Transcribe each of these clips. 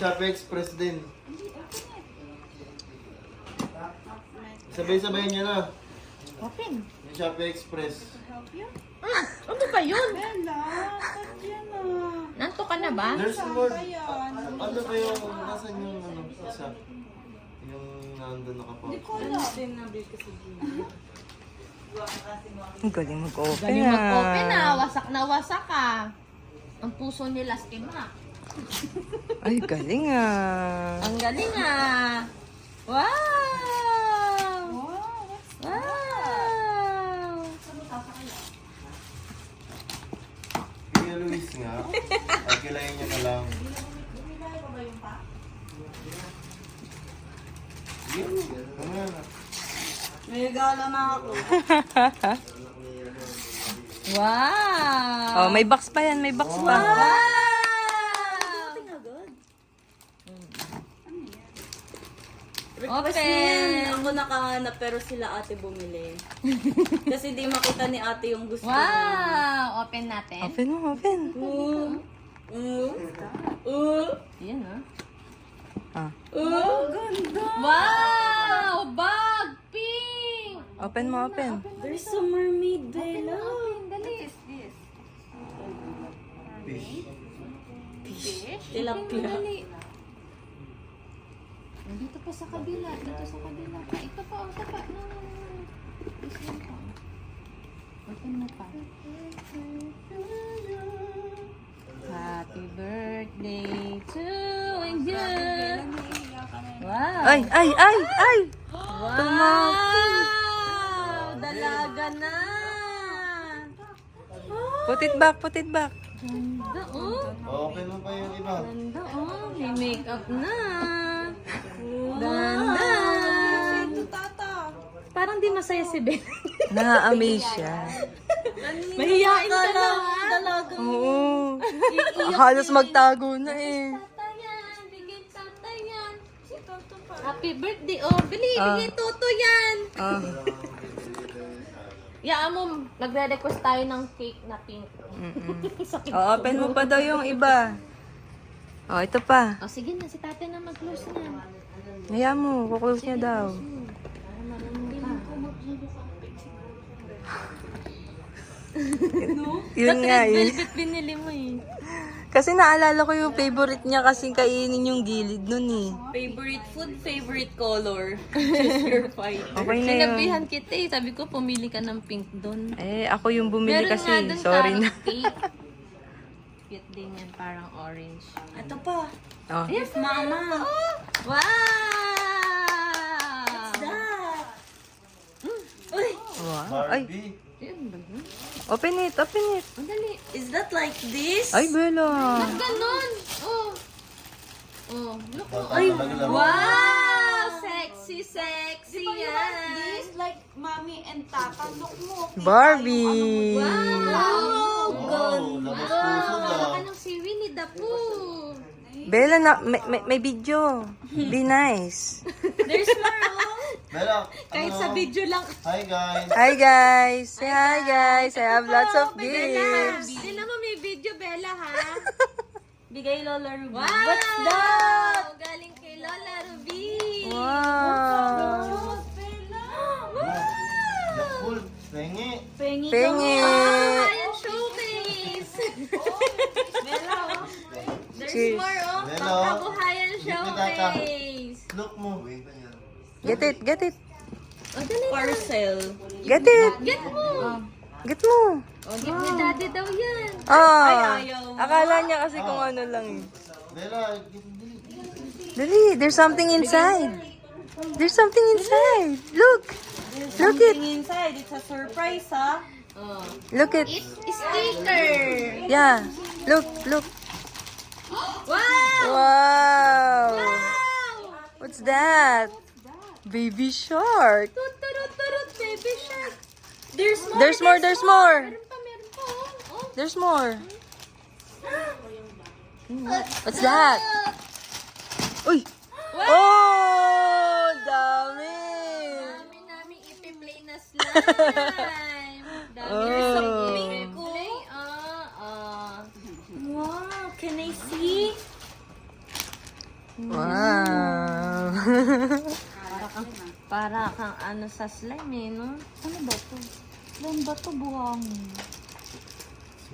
Shopee Express din. Sabay-sabay niya na. Open. Yung Shopee Express. Ano ba yun? Bella, cut yan na. Nanto ka na ba? There's more. Ayan. Ano ba yung, nasan yung ano, isa? Yung nandun nakapag. Hindi ko alam. Ang galing mag-open Galing mag-open ah. Wasak na wasak ah. Ang puso nila stima. Ay, galing ah. Ang galing ah. Wow! Wow, what's Wow! Kuya Luis nga. Ay, kilayin niya na lang. Sige, kama na. May regalo na ako. Wow! Oh, may box pa yan, may box pa. Wow! Request Open. niyan. Ako nakahanap pero sila ate bumili. Kasi di makita ni ate yung gusto niya. Wow! Open natin. Open mo, open. Yan ah. Ah, Ganda! Wow! Bag! Pink! open mo, open. There's a mermaid, Bella. Dali. Fish. Tilapia. Dali. Dito pa sa kabila. Dito sa kabila. Ah, ito pa. Ito pa. No. This one pa. Open mo pa. Happy birthday to you. Wow. Ay, ay, ay, ay! Wow! Dalaga na! Put it back, put it back. Ganda oh! Open mo pa yung iba. Ganda oh! May makeup na! Ganda! Ito, tata. Parang di masaya si Ben. Na-amaze siya. Mahihain ka na ha? Dalaga. Oo. Halos magtago na eh. Tatayan! Bigay tatayan! Happy birthday! Oh, bili! Bigay toto yan! Ah, Yaan mo, magre-request tayo ng cake na pink. oh, open mo pa daw yung iba. Oh, ito pa. Oh, sige na, si tatay na mag-close na. Hayaan mo, kuklose niya daw. Yun nga Red eh. velvet binili mo eh. Kasi naalala ko yung favorite niya kasing kainin yung gilid nun eh. Favorite food, favorite color. Choose your fighter. Okay na yun. Sinabihan kita eh. Sabi ko, pumili ka ng pink doon. Eh, ako yung bumili Meron kasi. nga doon Sorry parang na. cake. Cute din yan, parang orange. Ito pa. Oh. Yes, mama. Wow! That. Uy, Wow. Ay, Barbie. Ayun ba yun? open it, open it. Ang dali. is that like this? Ay, Bella. Ba't ganon? Oh. Oh, look mo. Ay, Wow! Sexy, sexy yan. This like mommy and tata. Look mo. Barbie. Wow! Wow, labas puso Wow! daw. Ka ng si Winnie the Pooh. Bella, may video. Be nice. There's more. Oh. Bella, Kahit ano? sa video lang. Hi guys. Hi guys. Say hi guys. I have lots of gifts. Hindi naman may video, Bella, ha? Bigay Lola Ruby. Wow! What's that? Galing kay Lola Ruby. Wow. Yakul. Tengi. Pengi. Pengi. Ayan, showcase. Bella, oh. There's Cheers. more, oh. Hello. Pangkabuhayan showcase. Look mo. Get it, get it. O, dali na. Parcel. Get it. Get mo. Get mo. O, get ni daddy daw yan. Ah. ayaw. Akala niya kasi kung ano lang eh. Bella, Dali, there's something inside. There's something inside. Look. Look it. Something inside. It's a surprise, ha? Oh. Look it. It's sticker. Yeah. Look, look. Wow! Wow. Wow! What's that? Baby shark. Turut, turut, turut, baby shark. There's more. There's more, there's more. Meron pa, oh. There's more. What's that? Uy. Oh, dami. Dami namin ipi-play na slime. Dami Oh. rin sa Oh. play. Wow, can I see? Wow. para kang ano sa slime eh, no? Ano ba to? Slime ba to? Buhangin.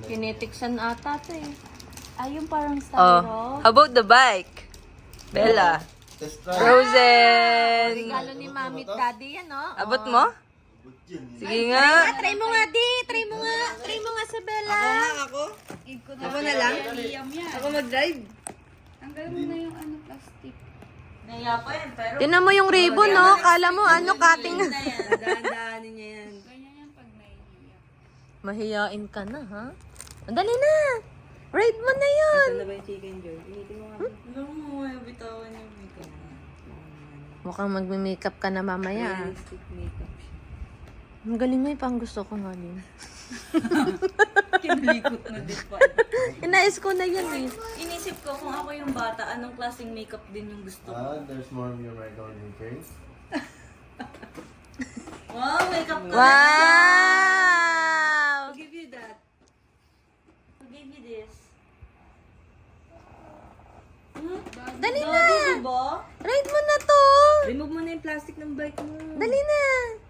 Kinetiksan ata to eh. Ay, yung parang Oh, styro. how about the bike? Bella. Test drive. Frozen. Regalo ni Mami at Daddy yan, no? Abot mo? Sige nga. Try mo nga, Di. Try mo nga. Try mo nga sa Bella. Ako? Ako na lang? Ako mag-drive? Tanggalin mo na yung ano, plastic. Naya pa yan, pero... Tinan mo yung ribbon, no? Kala mo, ano, cutting. Dahan-dahanin niya yan. Ganyan yan pag naiiyak. Mahiyain ka na, ha? Andali na. Ride mo na yun. Ano ba yung chicken joy? Initin mo nga. Alam mo, bitawan yung makeup. Mukhang magme-makeup ka na mamaya. Realistic makeup siya. Ang galing mo, pang gusto ko nga din. Kimlikot na din pa. Inais ko na yan eh. Inisip ko kung ako yung bata, anong klaseng makeup din yung gusto ko. There's more of your right on your face. Wow, makeup ka. Wow! I'll give you that. I'll give you this. Dali So, na! diba? Ride mo na to! Remove mo na yung plastic ng bike mo. Dali na!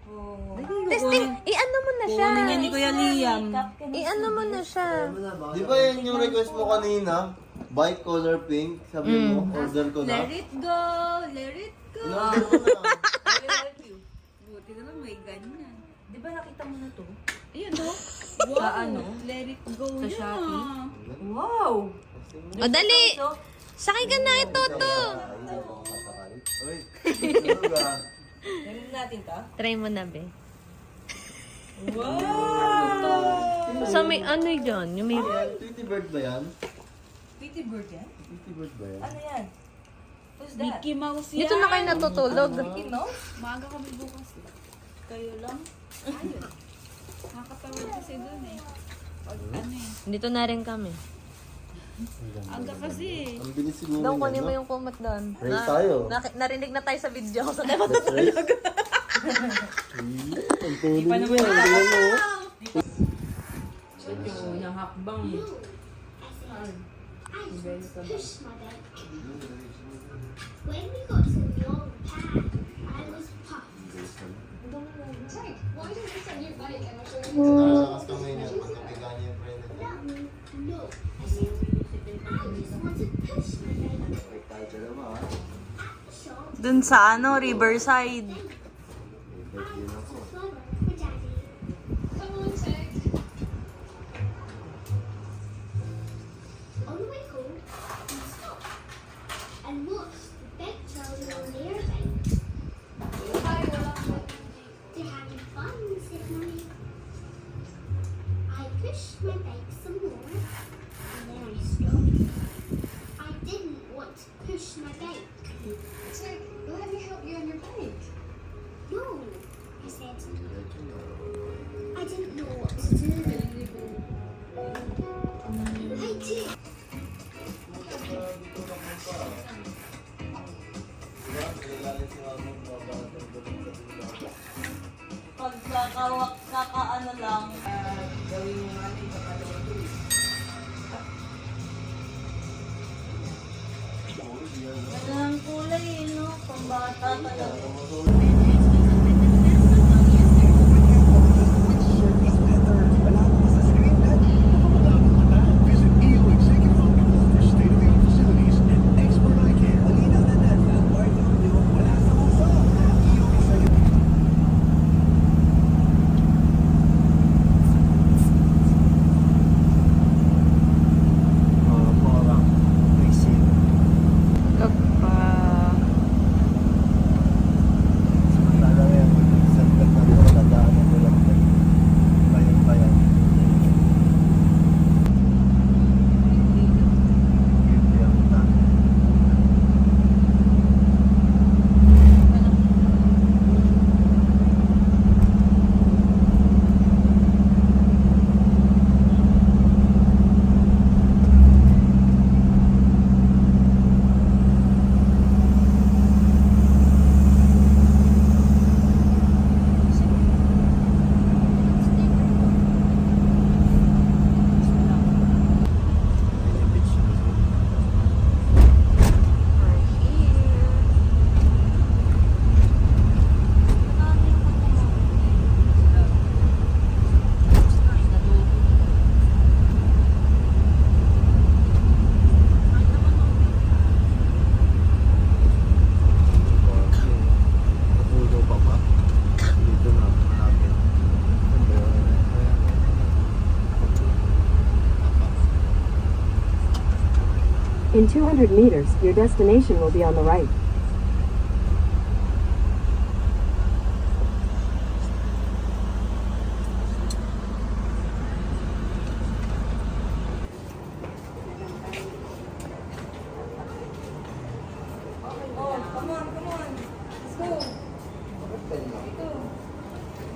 Oh. Testing, i-ano mo na siya. Kunin yan ni Kuya Liam. I-ano mo na siya. Di ba yan yung request mo kanina? Bike color pink. Sabi mo, order ko na. Let it go, let it go. In-order ko na. I love you. Buti na lang may ganyan. Di ba nakita mo na to? Ayan, no? Sa ano? Let it go Sa yun, Shopee? ah. Wow! O dali! Sakay ka na ito to. Uy, tulog ah. Remove natin to? Try mo na, be. Wow! So may ano yun? Yung may... Tweety bird ba yan? Pretty bird yan? Tweety bird ba yan? Ano yan? Who's that? Mickey Mouse yan. Dito na kayo natutulog. Mickey Mouse? Maaga kami bukas. Kayo lang? Ayun. Nakakatawad kasi dun eh. Pag ano eh. Dito na rin kami. Aga kasi. Ang bilis siguro Doon, yan, kunin mo no? yung kumot doon. Race tayo. Narinig na tayo sa video. So, tayo Let's race. Ang tulog mo. Tingnan mo. Yung hakbang. When we got to the old pad, I was puffed. Right, why don't you send your bike and I'll show you? Nakalakas kamay niya. Pagkapigan niya yung friend niya. No, I said, I just want to push my bike. Tayo ka naman ah. Short, Dun sa ano, Riverside. Birthday na ako. flower for daddy. Come on, Ted. On the way home, we stopped and watched the big children on their bikes. They're having fun, said Mommy. I pushed my bike some more, and then I stopped. I didn't want to push my bike. Ted, let me help you on your bike. No, I said. I didn't know what to do. I did. Pag kakaano lang, gawin mo natin Ganda ng kulay eh, no? Pambata talaga. In 200 meters, your destination will be on the right.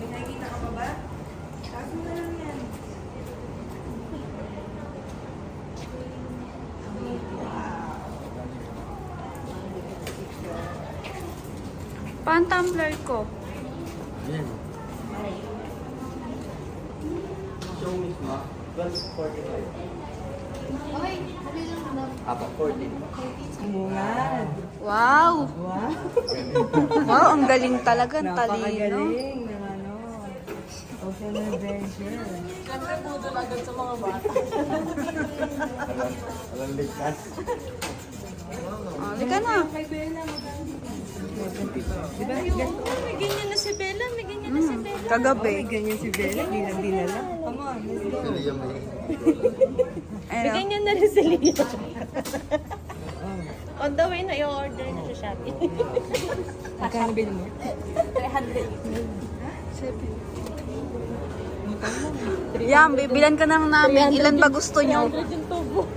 May nakikita ka pa ba? Taas mo na lang yan. Paano tumbler ko? Yan. Show me, ma. 12:45. Okay, hali lang na. Apa, 14. Yan. Wow! Wow. Wow, ang galing talaga. Talino. Napakagaling ng ano. Ocean Adventure. Walang ligtas. Halika na. Diba? May ganyan na si Bella. May ganyan na si Bella. Kagabi. Ganyan si Bella, di lang dinala. Come on, let's go. Sila yung may... Ano? Ganyan na rin si Leo. On the way na i-order na sa Shopee. Magkano bill mo? 300. Yan, bibilan ka nang namin. Ilan ba gusto nyo? 300 yung tubo.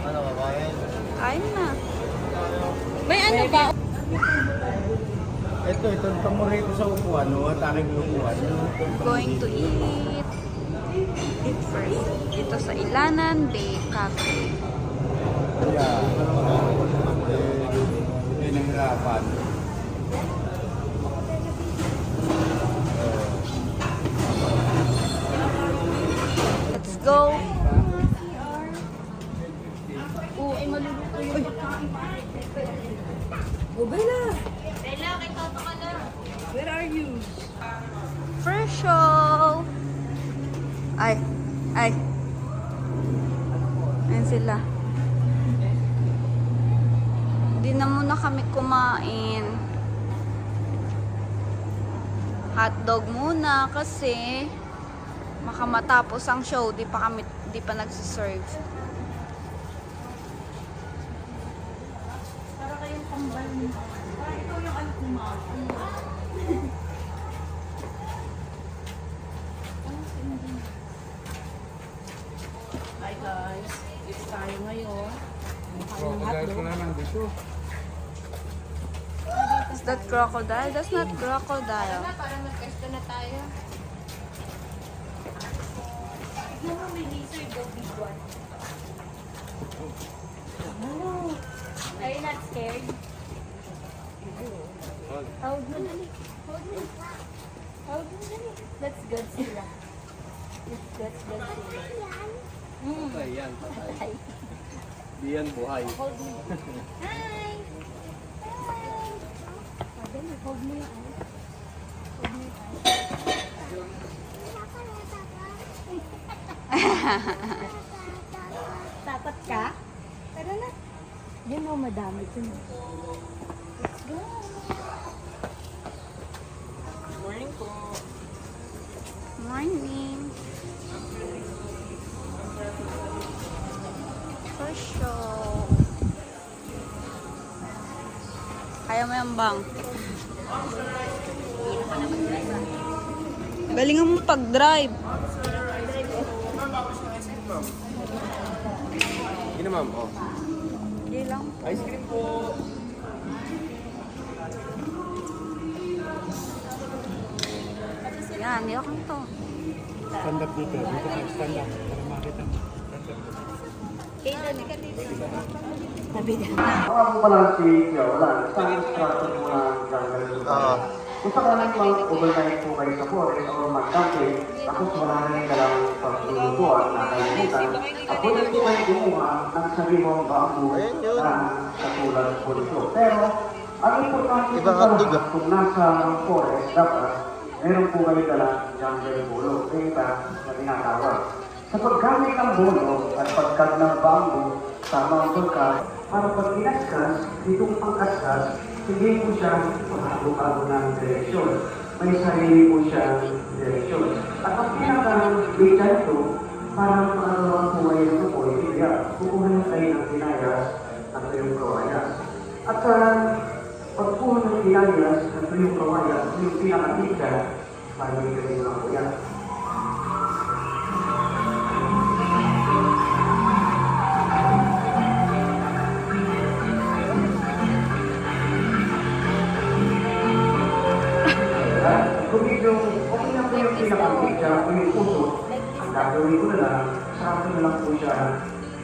Ano, kakain? Kain na. May ano ba? Ito tamo rito sa upuan, no? At aking upuan. Going to eat. Eat first. Dito sa Ilanan Bay Cafe. Kaya, nahirapan. Let's go. Oo, ay maluluto yung pagkain. Oh, Bella! Bella, kay Toto ka na. Where are you? Fresh show. Ay. Ay. Ayan sila. Di na muna kami kumain. Hotdog muna kasi makamatapos ang show, di pa nagsiserve. Para kayong kambal mo. Para ikaw yung anak ni Mama. Hi guys, it's tayo ngayon. Is that crocodile? That's not crocodile. Para mag-test na tayo. Tignan mo, may laser daw, big one. Are you not scared? Hold mo dali. Hold mo. Hold mo dali. That's good sila. That's good sila. Patay yan, patay. Di yan buhay. Hold mo. Hi! Hi! Oh, dali, hold mo yung eyes. Hold mo yung eyes. Tapat ka? Tara na. Yan mo, madami ito na. Let's go! Morning. Fresh show. Kaya mo yung bang? Galingan mo pag-drive. Yun na, ma'am. Oh. Hindi lang. Ice cream po. Yan, hindi ako to. Stand up dito. Dito ka, stand up. Para makita mo. Okay, dali ka dito. Ako pala si Yolan, isang instructor mo ng jungle. Kung sakaling lang overnight po kayo sa forest o mag-camping, ako wala na yung dalang pagtulutuan na kalimutan. Ako na po kayo gumawa ng sarimong bamboo na katulad po nito. Pero, ang importante Ibang handog, ah. kung nasa forest, dapat meron po kayo dalang jungle bulo. Kaya na tinatawag. Sa paggamit ng bulo at pagkat ng bamboo sa mga pagkat, para pag pinaskas, itong pangkaskas, hindi po siya mahalo-halo ng direksyon. May sarili po siya direksyon. At ang pinaka-bigyan ito, para makagawa po kayo ito po, Kaya kukuha na tayo ng sinayas at tuyong kawaya. At sa pagkuha ng sinayas at tuyong kawaya, yung pinakatika, sabi ko rin lang kuya. Kung medyo okay na po yung pinakatika o yung puso, ang gagawin ko na lang, saka ko na lang po siya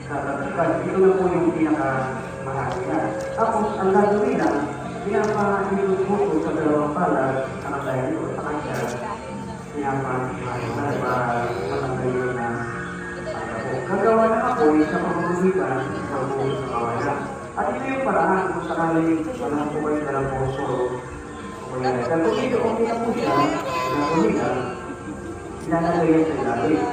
tatagpan. Ito na po yung pinakamahali na. Tapos, ang gagawin lang, pinapahintod po po sa dalawang palad, nakatayo ko sa kanya, pinapahintod na para matanggal yun na gagawa na ako sa pamumulitan sa buong sa kawalan. At ito yung paraan kung sakaling walang po kayo dalang puso. Kaya kung ito okay na po siya, pinakulitan, ilalagay yan sa ilalim.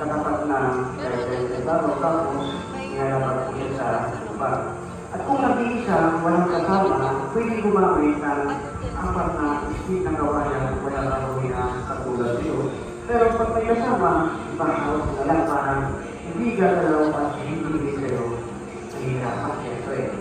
Katapat na dahil sa baro, tapos inalapat po siya sa lupa. At kung nag-iisa, walang kasama, pwede gumamit ng apat na isip na kawayan, wala gagawin na katulad ito. Pero pag may kasama, bahawas na lang parang hindi gagalaw at hindi kayo nahihirapan siyempre.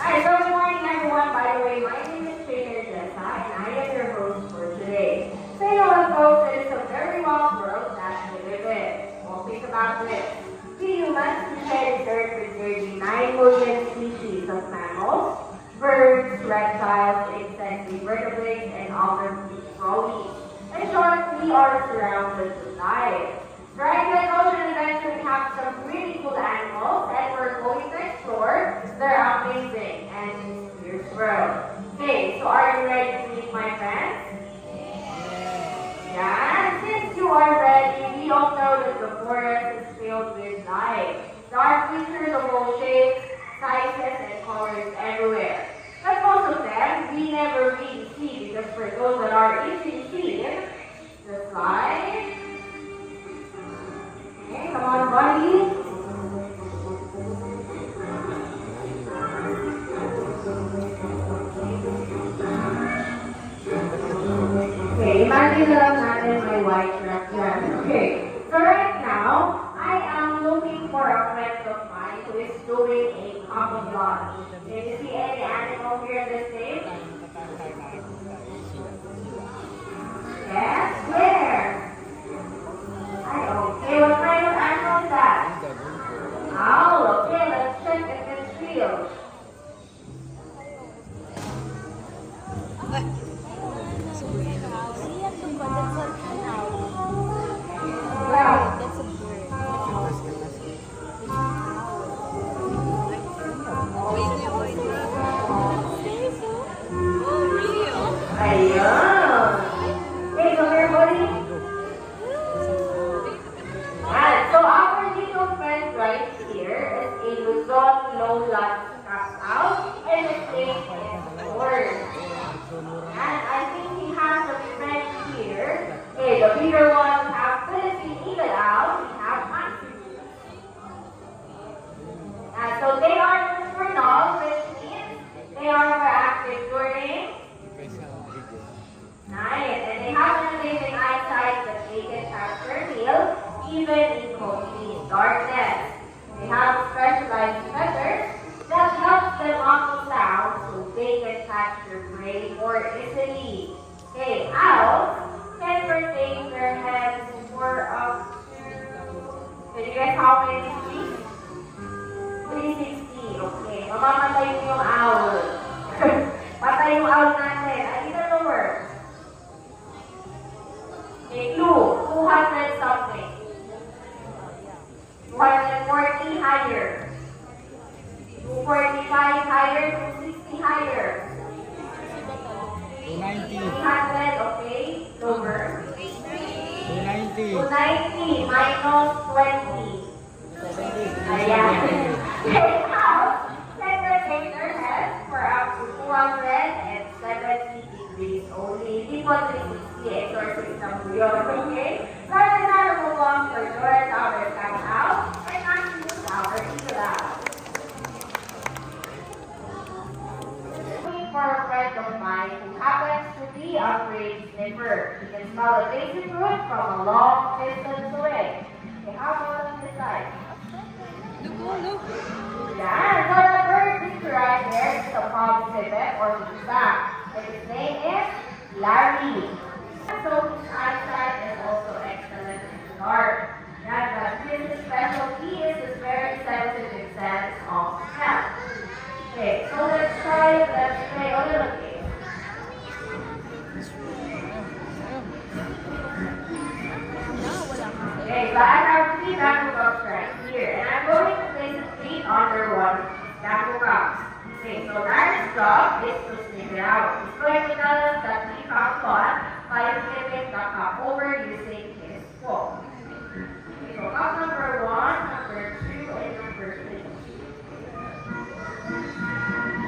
Hi, good morning everyone. By the way, my name is Trainer Jessa and I am your host for today. So you know what folks, it is a very wild world that we live in. Well, think about this. We humans share this earth with nearly 9 million species of mammals, birds, reptiles, insects, invertebrates, and other crawlies. In short, we are surrounded with life. Right, the ocean adventure we have some really cool animals that we're going to explore. They're amazing and mysterious world. Okay, so are you ready to meet my friends? Yeah, since you are ready, we all know that the forest is filled with life. There are creatures of all shapes, sizes, and colors everywhere. But most of them, we never really see because for those that are easily seen, the slide. Okay, come on, buddy. Okay, imagine na lang natin may white truck dyan. Okay, so right now, I am looking for a friend of mine who is doing a camouflage. Can you see any animal here in the stage? Yes, where? Okay, what kind of animal is that? Owl, okay, let's check if it's real. Wow. Ayun. Hey, come here, buddy. So our little friend right here is a Luzon lowland castle and his name is Lord. And I think he has a friend here. Okay, the bigger one we have Philippine Eagle Owl, we have Monkey. And so they are nocturnal, which means they are more active during night. And they have an amazing eyesight that they can catch their meal even in complete darkness. They have specialized feathers that help them muffle sound so they can catch their prey more easily. Okay, owls can rotate their heads for up to, can you guess how many feet? 360. Okay, mamamatay yung owl. Patay yung owl natin. I need a number. Okay, clue. 200 something. 240 higher. 245 higher, 260 higher. 290. 300, okay. Lower. 290. 290 minus 20. Ayan. Okay, now, can rotate their heads for up to 270 degrees only. Hindi po 360 exorcism po yun, okay? So, let's now move on for George, our cat out, and Nancy, our eagle out. Looking for a friend of mine who happens to be a great sniffer. He can smell a basic fruit from a long distance away. Yeah, so the bird picture right there is a positive or back. And his name is Larry. So his eyesight is also excellent in the dark. Yeah, but his specialty is his very sensitive sense of smell. Okay, so let's play a little game. Okay, so I have 3 bamboo cups right here, and I'm going to place the feet under one bamboo cup. Okay, so Larry's job is to sniff it out. He's going to tell us that we found one by flipping the cup over using his fork. Okay, so cup number 1, number 2, and number 3.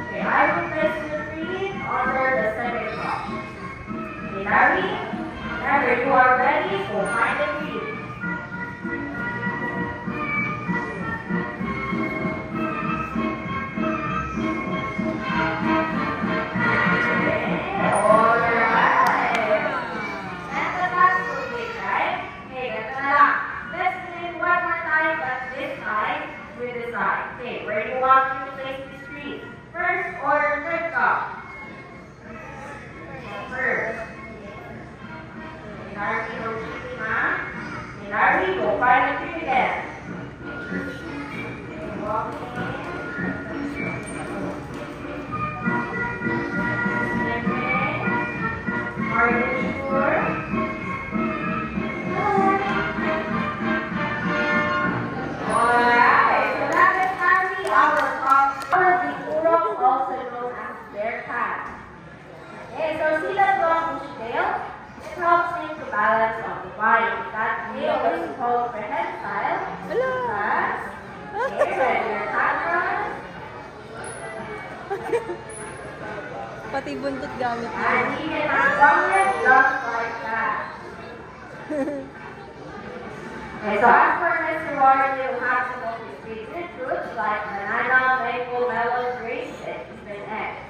Okay, I will place the feet under the second cup. Okay, Larry, whenever you are ready, go find the feet. Okay, where do you want me to place the street? First or third cup? First. Larry, no cheating, huh? Larry, go find the tree again. Okay, walk in. Are you sure? Alright, so that is Harry, our top Bigurong, also known as bear cat. Okay, so see that long bush tail? It helps him to balance on the body. That tail is called prehensile. Because, okay, when your cat runs, Pati buntot gamit niya. and he can run it just like that. Okay, so as for Mr. Warren, you have some of his favorite fruits like banana, mango, melon, grapes, and even eggs.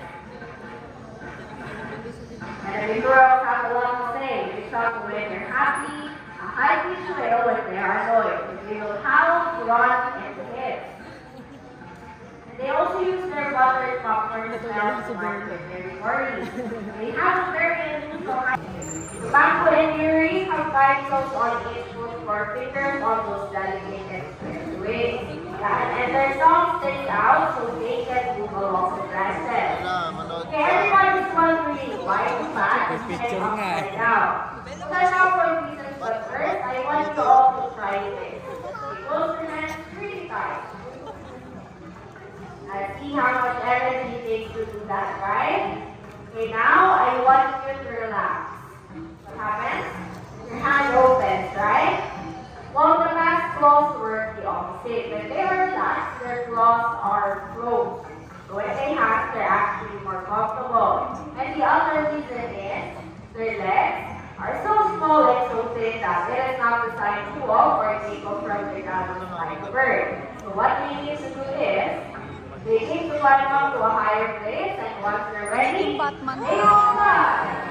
And the girls have a lot to say. They talk when they're happy, a high pitch wail when they are annoyed. They will howl, run, and hiss. And they also use their buttered popcorn smell to mark their very worried. They have a very unusual Bamboo and Yuri have bicycles on each foot for fingers on those delicate ways. And their song sticks out so they can move along the branches. Okay, everyone is wondering why the mat is head upside down. So let's now for reasons, but first I want you all to try this. Okay, close your hands really tight. And see how much energy it takes to do that, right? Okay, now I want you to relax. What happens? Your hand opens, right? Well, the back claws work the opposite. When they are relaxed, their claws are closed. So when they hang, they're actually more comfortable. And the other reason is their legs are so small and so thin that it is not designed to walk or take off from the ground like a bird. So what they need to do is they need to climb up to a higher place, and once they're ready, they will fly.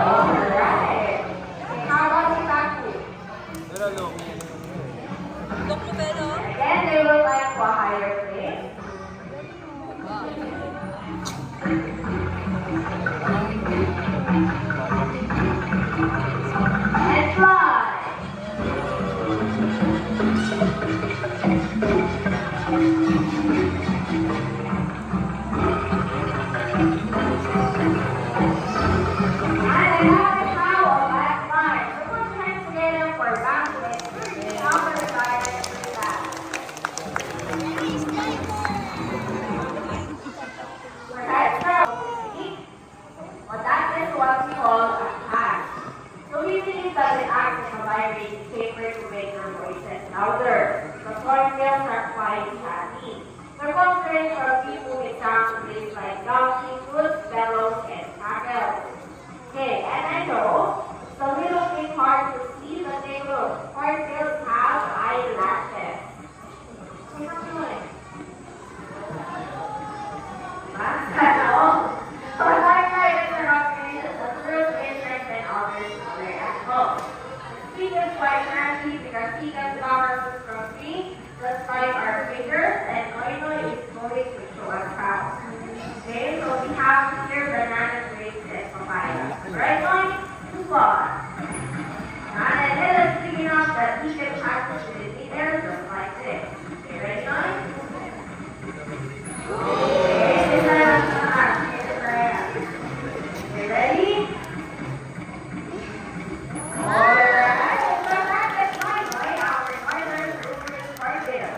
Alright. How about the back foot? Again, they will climb to a higher place. And fly. Okay, and I know it's a little bit hard to see, but they will. Hornbills have eyelashes. What are you doing? So like I interrupted, the first interest and others are animals. He is quite happy because he can flower from tree. Just like our fingers, and Noy is going to show us how. Okay, so we have here banana, grapes, and papaya. Right, Noy? Move on. And then let's figure out that he can practice it in the air just like this. Okay, ready, Noy? Okay, this is okay, ready? Alright, that's fine, Noy. Our toilet room is right there.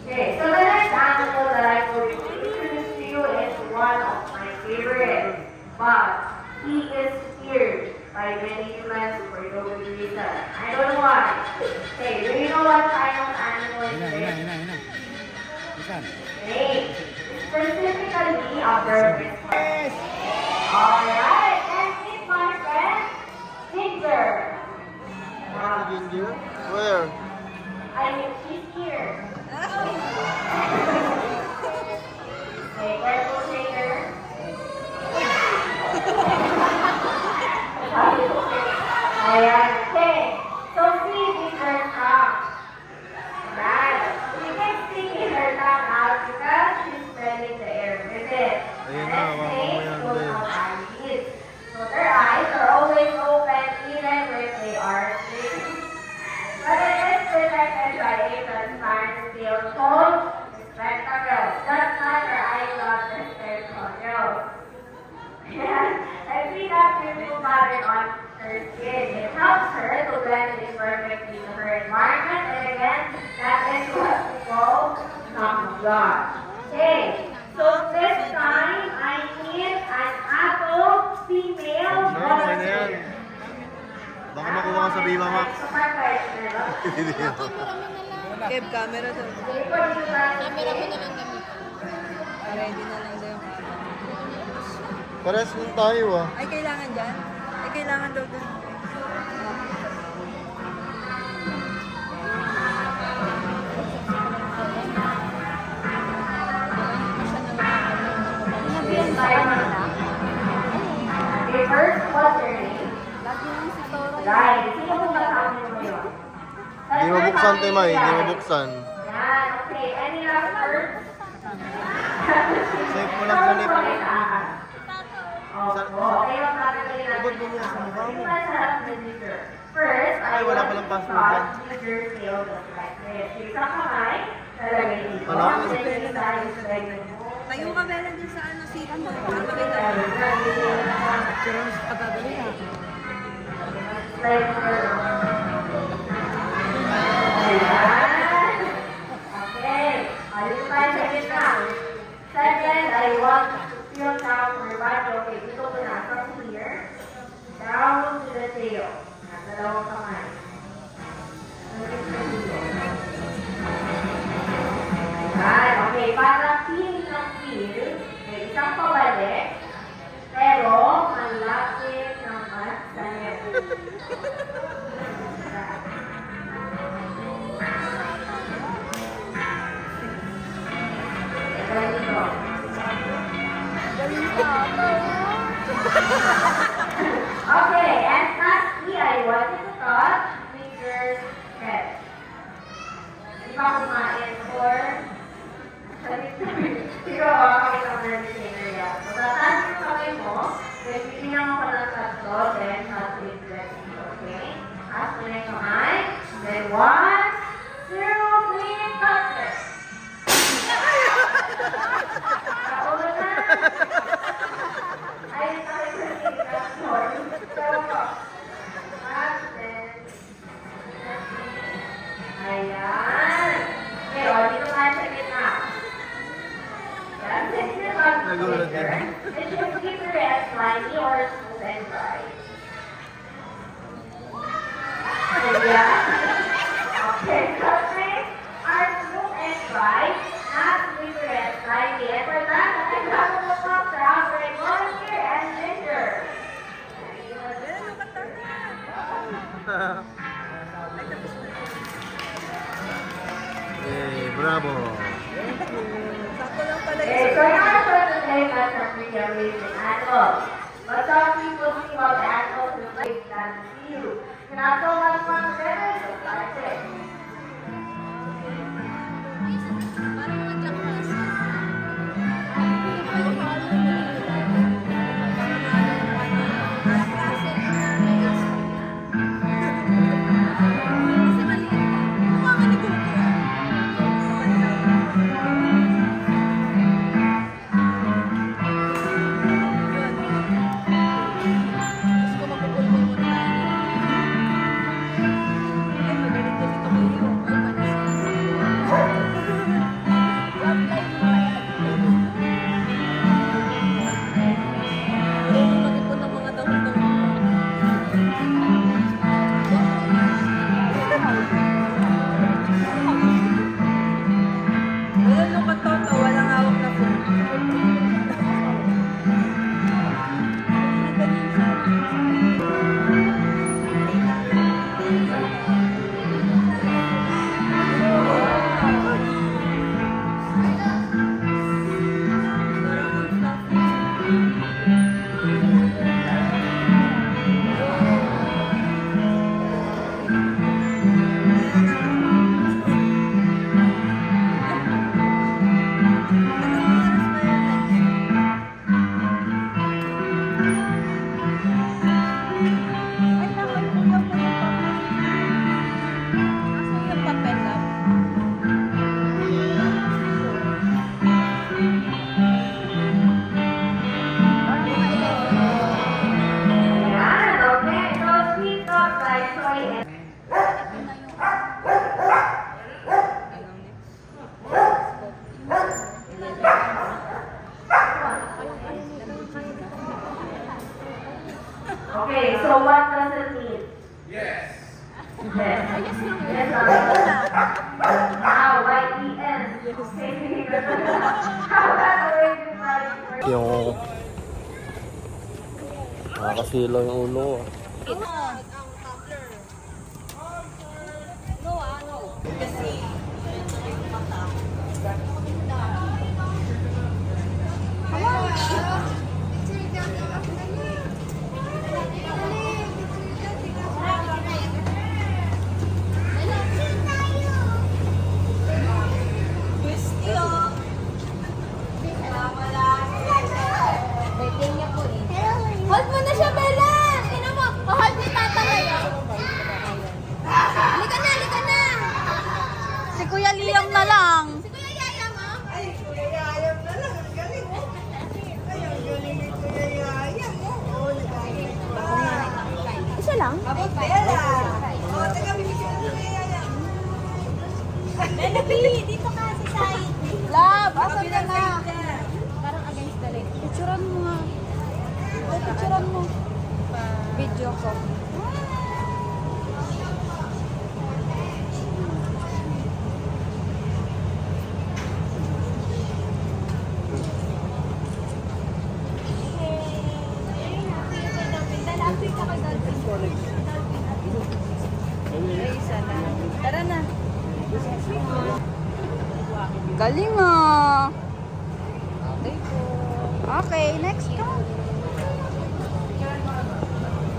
Okay, so the next animal that I'm going to introduce to you is one of my favorites. But he is feared by many humans for no good reason. I don't know why. Okay, do you know what kind of animal is this? Isan? Snake. Specifically a bird. Alright, and meet my friend, Ginger. Now, Ginger? Where? I mean, she's here. Okay, careful, Ginger. Ayan, okay. So, see, Ginger, right? You can stick her tongue out because she's smelling the air with it. Ayun na, And hawakan mo snakes yan, don't Del. have eyelids. So, their eyes are always open even when they are asleep. But it is protected by a transparent steel called spectacle, just like our eyeglasses and controls. And see that beautiful pattern on her skin. It helps her to blend in perfectly to her environment, and again, that is what we call camouflage. Okay, so this time I need an apple female Okay na yan. volunteer. Baka makuha ka sa Viva Max. Kev, camera daw. Camera mo na lang. Ready na lang daw yung camera. Pares lang tayo ah. Ay, kailangan dyan? Ay, kailangan daw dun. Sinabihan ka kanina? Okay, first, what's your name? Lagi lang si Toro. Right. Sino mo kasama mo yun? Hindi mabuksan, Timay. Hindi mabuksan. Yan. Okay. Any last words? Safe mo lang sa lip. First, Ay, wala palang password yan. use your skills just like this. Isang kamay, lalagay dito. Wala ko. Then, isa yung segment mo. Tayo ka meron dyan sa ano, seat mo. Para makita mo. Pero mas pagkagaling ha. Okay. Ayun tayo sa gitna. Second, I want to feel down for your body. Okay, dito ko na. From here, down to the tail. Nasa dalawang kamay. Ayan. Okay, para feel ng feel, may isang pabalik, pero malapit naman sa nepo. Okay, and lastly, I want you to touch with your head. Di ba kumain for... Siguro makakita mo na yung area. So, tataas yung kamay mo, then bigyan mo pa ng tatlo, then touch with your head. Okay? Taas mo na yung kamay, then 1, 0, 3, touch it. Kaulo na. Ay, tayo sa tingin. Sorry. Pero po. Ayan. Okay, o, dito tayo sa gitna. Yan, since you're not Nagulat clear, din. it should keep your head slightly or smooth and dry. Ayan. Okay, so things are smooth and dry, not keep your head slightly. And for that, I'm going to talk to our volunteer and Ginger. Yay, bravo. Sakto lang pala Okay, yung so in order for today, that's a pretty amazing animals. But some people think about animals in ways that you cannot so much fun together, just like this. Okay, so what does it mean? Yes. Yes. Now, Y-E-N. How about the way you write it? Yung... Nakakasilaw yung ulo ko. Hold mo na siya, Bella! Tingnan mo, hold ni Tata ngayon. Halika na, halika na! Si Kuya Liam na lang. Si Kuya Yaya mo? Isa lang? Bella, dito ka sa side. Love, asan ka na? Parang against the light. Picturean mo nga. Ay, picturean mo. Video ko. Tara na. Galing ah. Okay, next ka.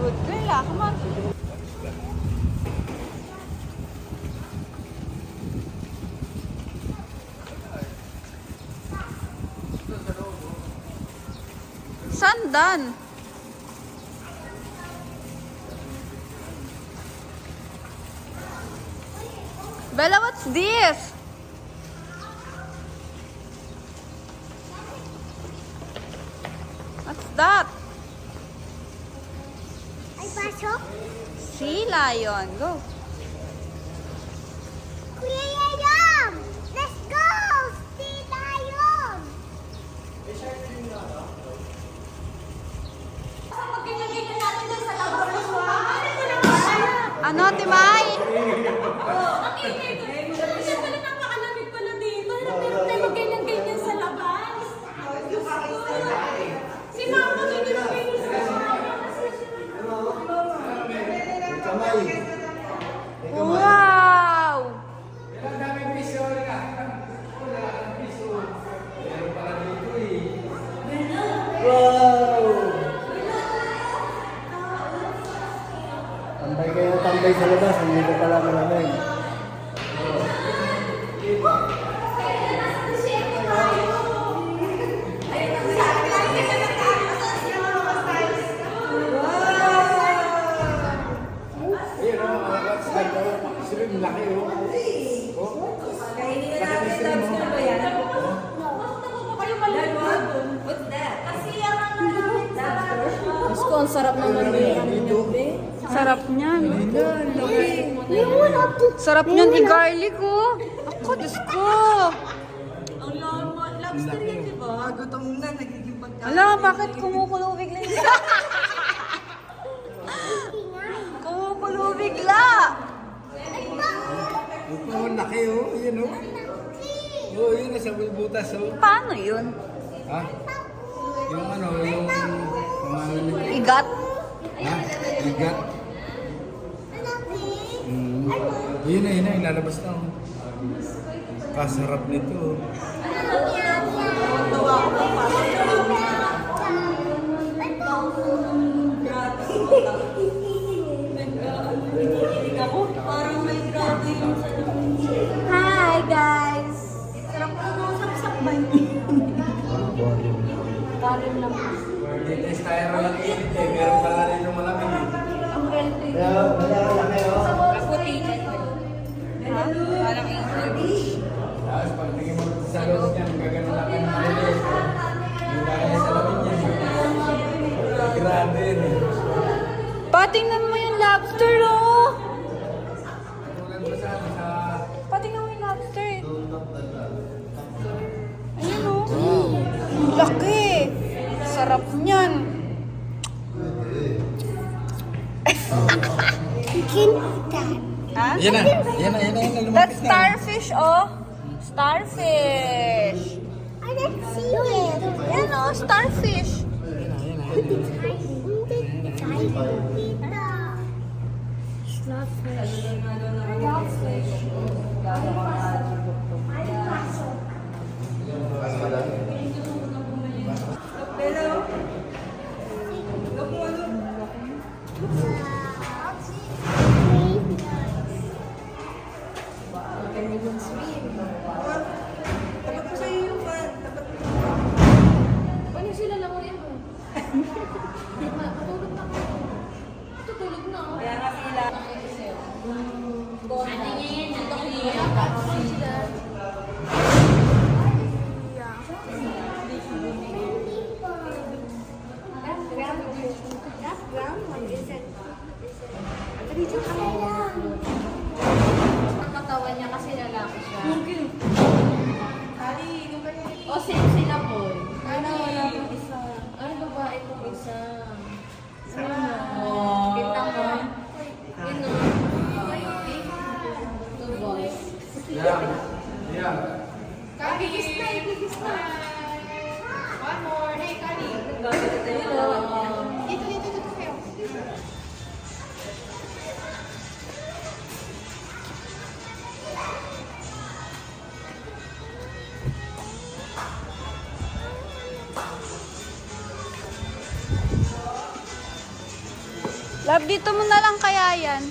Good girl ah, come on. Sandan. Bella, what's this? What's that? Ay, pasok? Sea lion. Go. Kuya Yayam! Let's go! See lion! Ano, Timay? Kasi pala napakalamig pala dito. Hirap tayo mag-ganyan-ganyan sa labas. Si Mama, hindi na ganyan sa labas. Kamay. Wow! Wow! tayo sa labas, hindi ko pala namin. Ayun, sila laki oh. Kainin na natin, Dabs. Ano ba yan? What's that? Diyos ko, ang sarap naman yung Sarap niyan. Sarap niyan i-garlic oh. Ako, Diyos ko. Ang lobster yun, di ba? Gutom na, nagiging pagkain. Ala, bakit kumukulo bigla yun? Kumukulo bigla. Oh, laki oh. Ayun oh. Oh, yun nasa butas oh. Paano yun? Ha? Yung ano, yung mga... Igat? Ha? Igat? Yun na, ilalabas na oh. Kasarap nito oh. Parang may grabe yung Hi, guys! sarap ko nung sapsap-bay. Karin lang. Dito tayo lang init eh. Meron pala rin yung malamig eh. Ang healthy. Parang English. Tapos pag tingin mo sa loob niyan, gagano lang ang malamig. Yung kaya sa labing niyan. Grabe yun eh. Patingnan mo yung lobster oh. Tulad mo sa Patingnan mo yung lobster eh. Ayun oh. Ang laki. Sarap niyan. You can eat that. Ha? Yan na, lumapit That's na. starfish oh. Starfish. I didn't see it. Yan oh, starfish. Dapat ko sa'yo yung fan. Dapat Paano sila lang ulit mo? Matulog na ako. Tutulog na ako. kaya nga sila. Ang katawan niya kasi lalaki siya. Kali, yung kanya O, same sila boy. Ano, wala pang isa. Ay, babae pang isa. Kita mo? Yun o. Two boys. Yan. Ibigis na, ibigis na. One more. Hey, Kali. Dito kayo. Love, dito mo na lang kaya yan.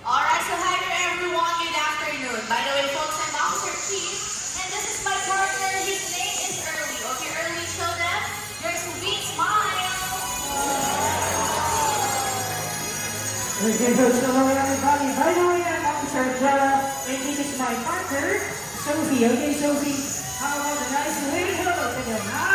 Alright, so hi there everyone, good afternoon. By the way, folks, I'm Officer Keith, and this is my partner. His name is Early. Okay, Early, show them your sweet smile. Okay, so hello everybody. By the way, I'm Officer Jella, and this is my partner, Sophie. Okay, Sophie, how about the nice wave? Hello to them. Hi!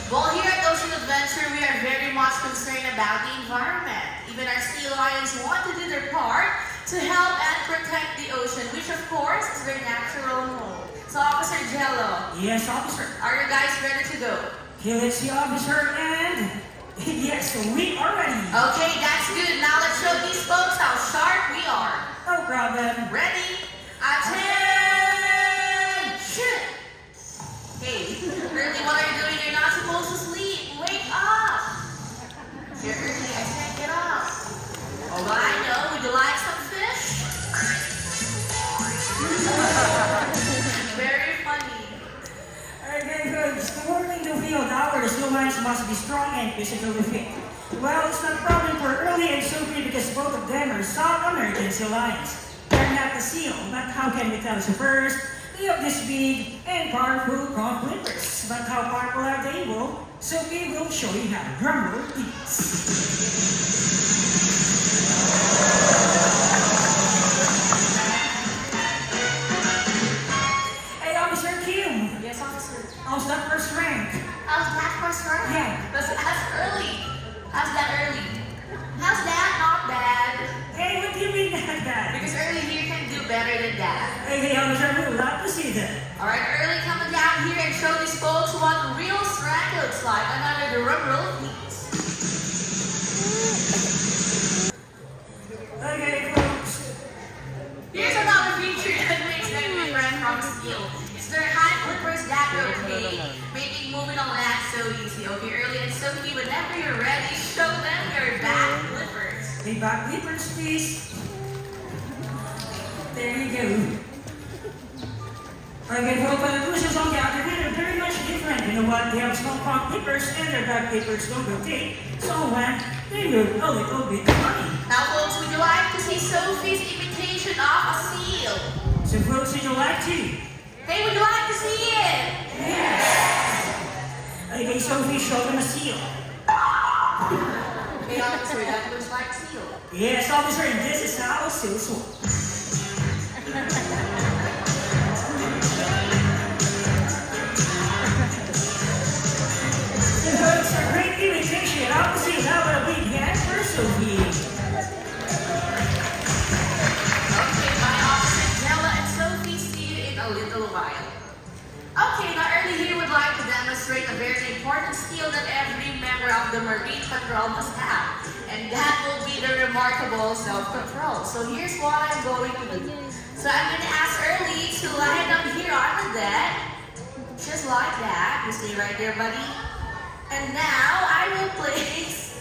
Well, here at Ocean Adventure, we are very much concerned about the environment. Even our sea lions want to do their part to to help and protect the ocean, which of course is their natural home. So Officer Jello, Yes, officer. are you guys ready to go? Okay, let's see, officer, and yes, we are ready. Okay, that's good. Now let's show these folks how sharp we are. No problem. Ready? Attention! Hey, Early, what are you doing? You're not supposed to sleep. Wake up! You're early. I said get up. Oh, well, I know. Would you like some fish? Very funny. Okay, folks, the working the field hours, the lines must be strong and physically fit. Well, it's not a problem for Early and Sophie because both of them are South American lions. They're not the seal, but how can we tell? So first, they have this big and powerful front flippers. But how powerful are they? Well, Sophie will show you how. Drum roll, please. Hey, Officer Kim. Yes, officer. How's that first rank? How's that first round? Yeah. That's early. How's that early? How's that not bad? Hey, what do you mean like that? Because early here can do better than that. Hey, Officer, we would love to see that. Alright, early coming down here and show these folks what real strength looks like under the drum roll, please. Okay, folks. Here's another feature that makes them different from steel. It's their high flippers that rotate, making moving on land so easy. Okay, early and Sophie, whenever you're ready, show them your back flippers. Hey, back flippers, please. There you go. Okay, folks, but the bushes on the other hand are very much different. You know what? They have small front flippers and their back flippers don't rotate. So when they move a little bit funny. Now, folks, would you like to see Sophie's imitation of a seal? So folks, would you like to? Hey, would you like to see it? Okay, Sophie, show them a seal. Hey, officer, that looks like seal. Yes, officer, and this is how a seal works. Folks, a great imitation of the seal. Now what a big hand for Sophie. Okay, my officer Jella and Sophie, see you in a little while. Okay, now early here would like to demonstrate a very important skill that every member of the Marine Patrol must have. And that will be the remarkable self-control. So here's what I'm going to do. So I'm going to ask Early to lie down here on the deck. Just like that. You stay right there, buddy. And now I will place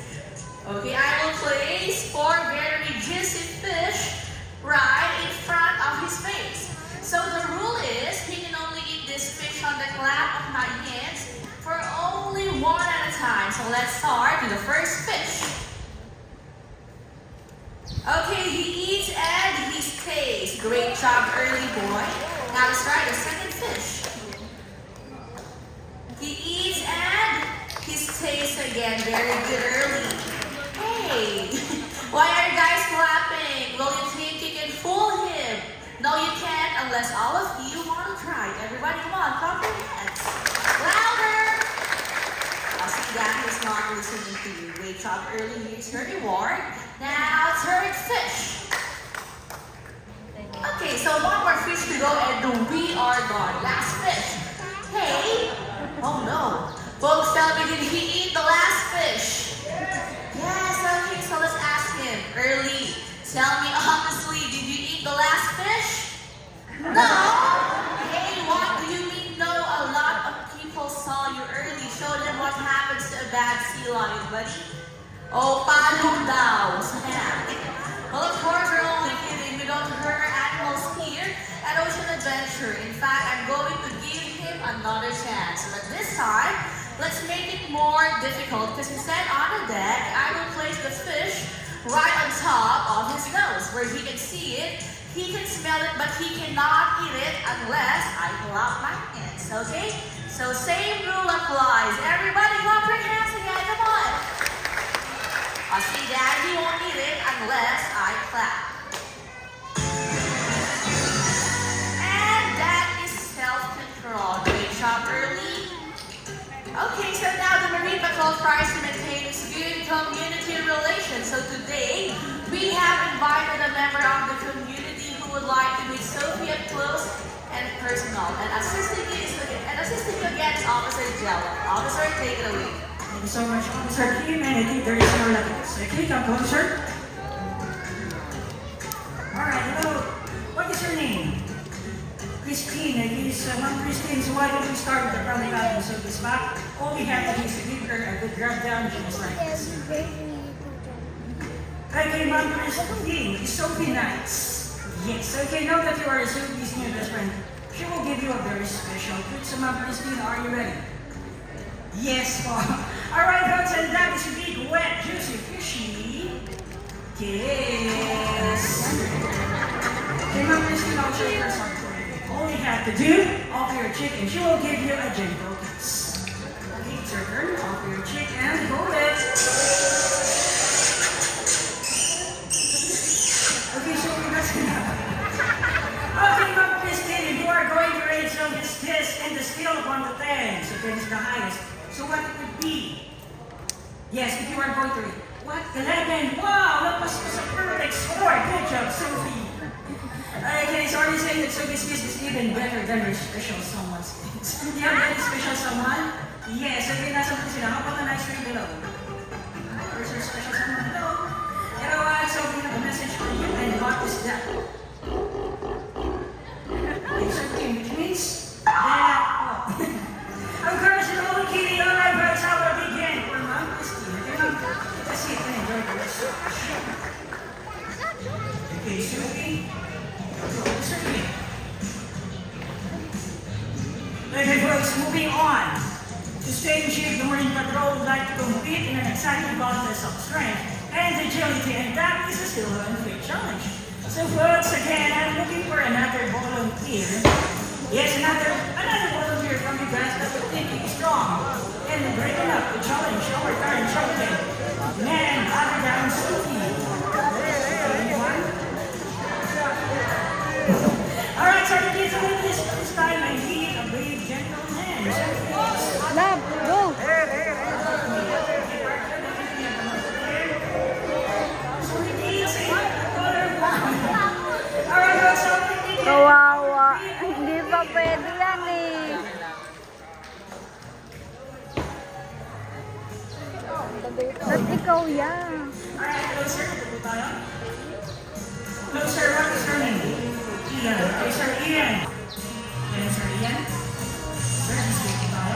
four very juicy fish right in front of his face. So the rule is he can only eat this fish on the clap of my hands for only one at a time. So let's start with the first fish. Okay, he eats and he stays. Great job, Early boy. Now let's try the second fish. He eats and he stays again. Very good, Early. Hey, why are you guys clapping? Well, you think you can fool him? No, you can't unless all of you want to try. Everybody, come on, clap your hands. Louder! I see that he's not listening to you. Great job, Early. Here's your reward. Now, third fish. Okay, so one more fish to go and we are gone. Last fish. Hey! Oh no. Folks, tell me, did he eat the last fish? Yes, okay, so let's ask him. Early, tell me honestly, did you eat the last fish? No? Hey, what do you mean no? A lot of people saw you early. Show them what happens to a bad sea lion, buddy. Oh, palong daw. Snap. Well, of course, we're only kidding. We don't hurt our animals here at Ocean Adventure. In fact, I'm going to give him another chance. But this time, let's make it more difficult because instead on the deck, I will place the fish right on top of his nose where he can see it, he can smell it, but he cannot eat it unless I clap my hands, okay? So same rule applies. Everybody clap your hands again, come on. I see that he won't eat it unless I clap. And that is self-control. Great job, Early. Okay, so now the Marine Patrol tries to maintain this good community relation. So today, we have invited a member of the would like to meet Sophie up close and personal. And assisting you again is Officer Jello. Officer, take it away. Thank you so much, Officer Kim, and I think there is no letters. Okay, come closer. Alright, hello. What is your name? Christine. It is Ma'am Christine, so why don't we start with the front pattern? So this back, all we have to do is to give her a good grab down, just like this. Okay, Ma'am Christine, is Sophie nice? Yes. Okay, now that you are Sophie's new best friend, she will give you a very special treat. So Ma'am Christine, are you ready? Yes, po. Alright, folks, and that is a big, wet, juicy, fishy kiss. Okay, Ma'am Christine, I'll show you her something. All you have to do, offer your chick, and she will give you a gentle kiss. Okay, it's your turn. Offer your chick and hold it. Okay, so that's enough. Okay, Ma'am Christine, you are going to rate this kiss in the scale of 1 to 10. So 10 is the highest. So what it would be? Yes, if you are going to rate. What? 11. Wow, that was a perfect score. Good job, Sophie. Okay, so are you saying that Sophie's kiss is even better than her special someone's kiss? Do you have any special someone? Yes, okay, nasa po sila. How about the nice ring below? Where's your special someone? Hello? You know what, Sophie, I have a message for you, and what is that? It's okay, which means that, oh. Of course, it's all kidding. Alright, but how will we begin for Ma'am Christine? Okay, Ma'am, let's see if we can enjoy the rest. Okay, Sophie. Okay, folks, moving on. To stay in shape, the Marine Patrol would like to compete in an exciting contest of strength and agility, and that is a Silver and Fit Challenge. So, folks, again, I'm looking for another volunteer. Yes, another volunteer from you guys that would think is strong and brave enough to challenge our current champion, man, other than Sophie. Anyone? Alright, so the kids with this time I need a brave gentleman. Lab, go! Kawawa. Hindi pa pwede yan eh. Ba't ikaw yan? Alright, hello sir. Ito tayo. Hello sir, what is your name? Ian. Okay, Sir Ian. Okay, Sir Ian. Sir, this is tayo.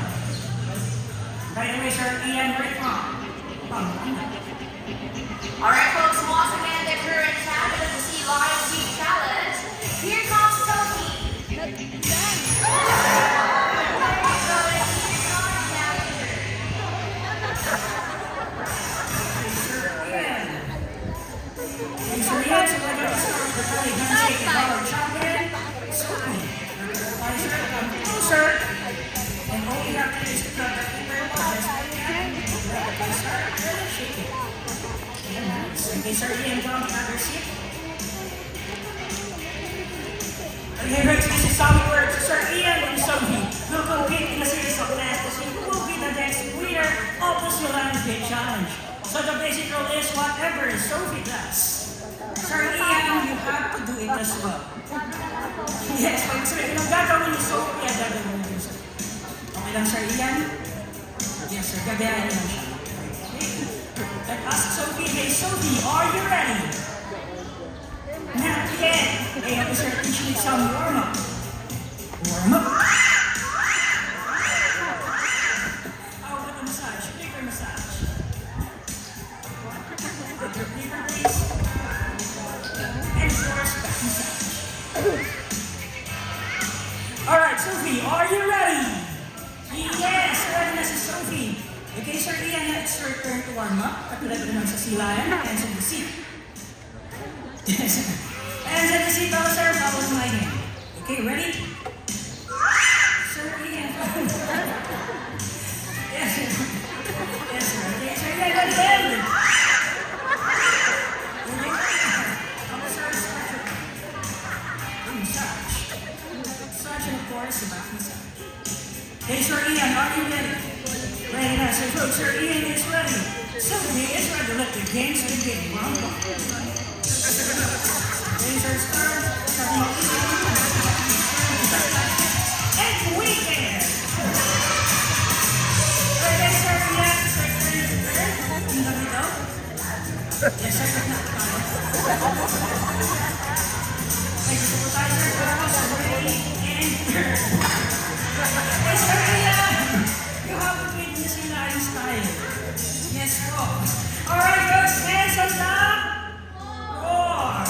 By the way, Sir Ian, where are you from? Alright, folks, once again, the current champion of the Sea Lion Team Challenge. Here comes Sophie. Sir Ian, so we're going to start with the fully handshake of our champion, Sophie. Sir, come closer. And all you have to do is to grab the paper, press the hand, okay, sir, and shake it. Okay, nice. Okay, Sir Ian, come to another seat. Okay, folks, this is how it works. Sir Ian and Sophie will compete in a series of tests to see who will be the next winner of the Sea Lion Fit Challenge. So the basic rule is whatever Sophie does, Sir Ian, you have to do it as well. Yes, pag sabi, kung gagawin ni Sophie, ang gagawin ni Sophie. Okay lang, Sir Ian? Yes, sir, gagayahin lang siya. Okay. Let's ask Sophie, hey Sophie, are you ready? Not yet. Okay, Officer, teach me some warm-up. Warm-up? How about the massage? Bigger massage. Bigger, please. And force back massage. Alright, Sophie, are you ready? Yes, ready na si Sophie. Okay, Sir Ian, it's your turn to warm up. Katulad naman sa Sea Lion, hands on the seat. Yes. Hands on the seat, sir. Follow my hand. Okay, ready? Sir Ian. Yes, sir. Yes, sir. Okay, Sir Ian, go ahead. Massage, and of course, the back massage. Hey, Sir Ian, are you ready? Ready now. So, folks, Sir Ian is ready. Sophie is ready to let the games begin. Round one. Insert start. And weekend. Okay, sir, yeah, secretary of the third. In the middle. Yes, sir, not thank you po tayo, sir. Ready and turn. Okay, sir, yeah. You have to wait in the Silayan style. Yes, po. Alright, guys, hands on top. Roar.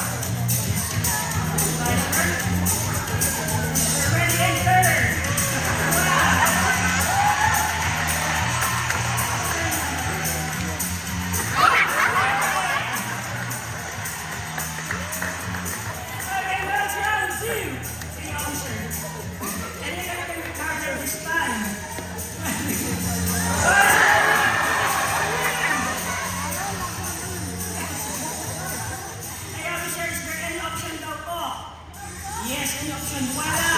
Ready and turn. Okay, let's round two. Sige, officer. And you're gonna be recovered this time. Hey, officer, is there any option daw po? Yes, any option. Wala.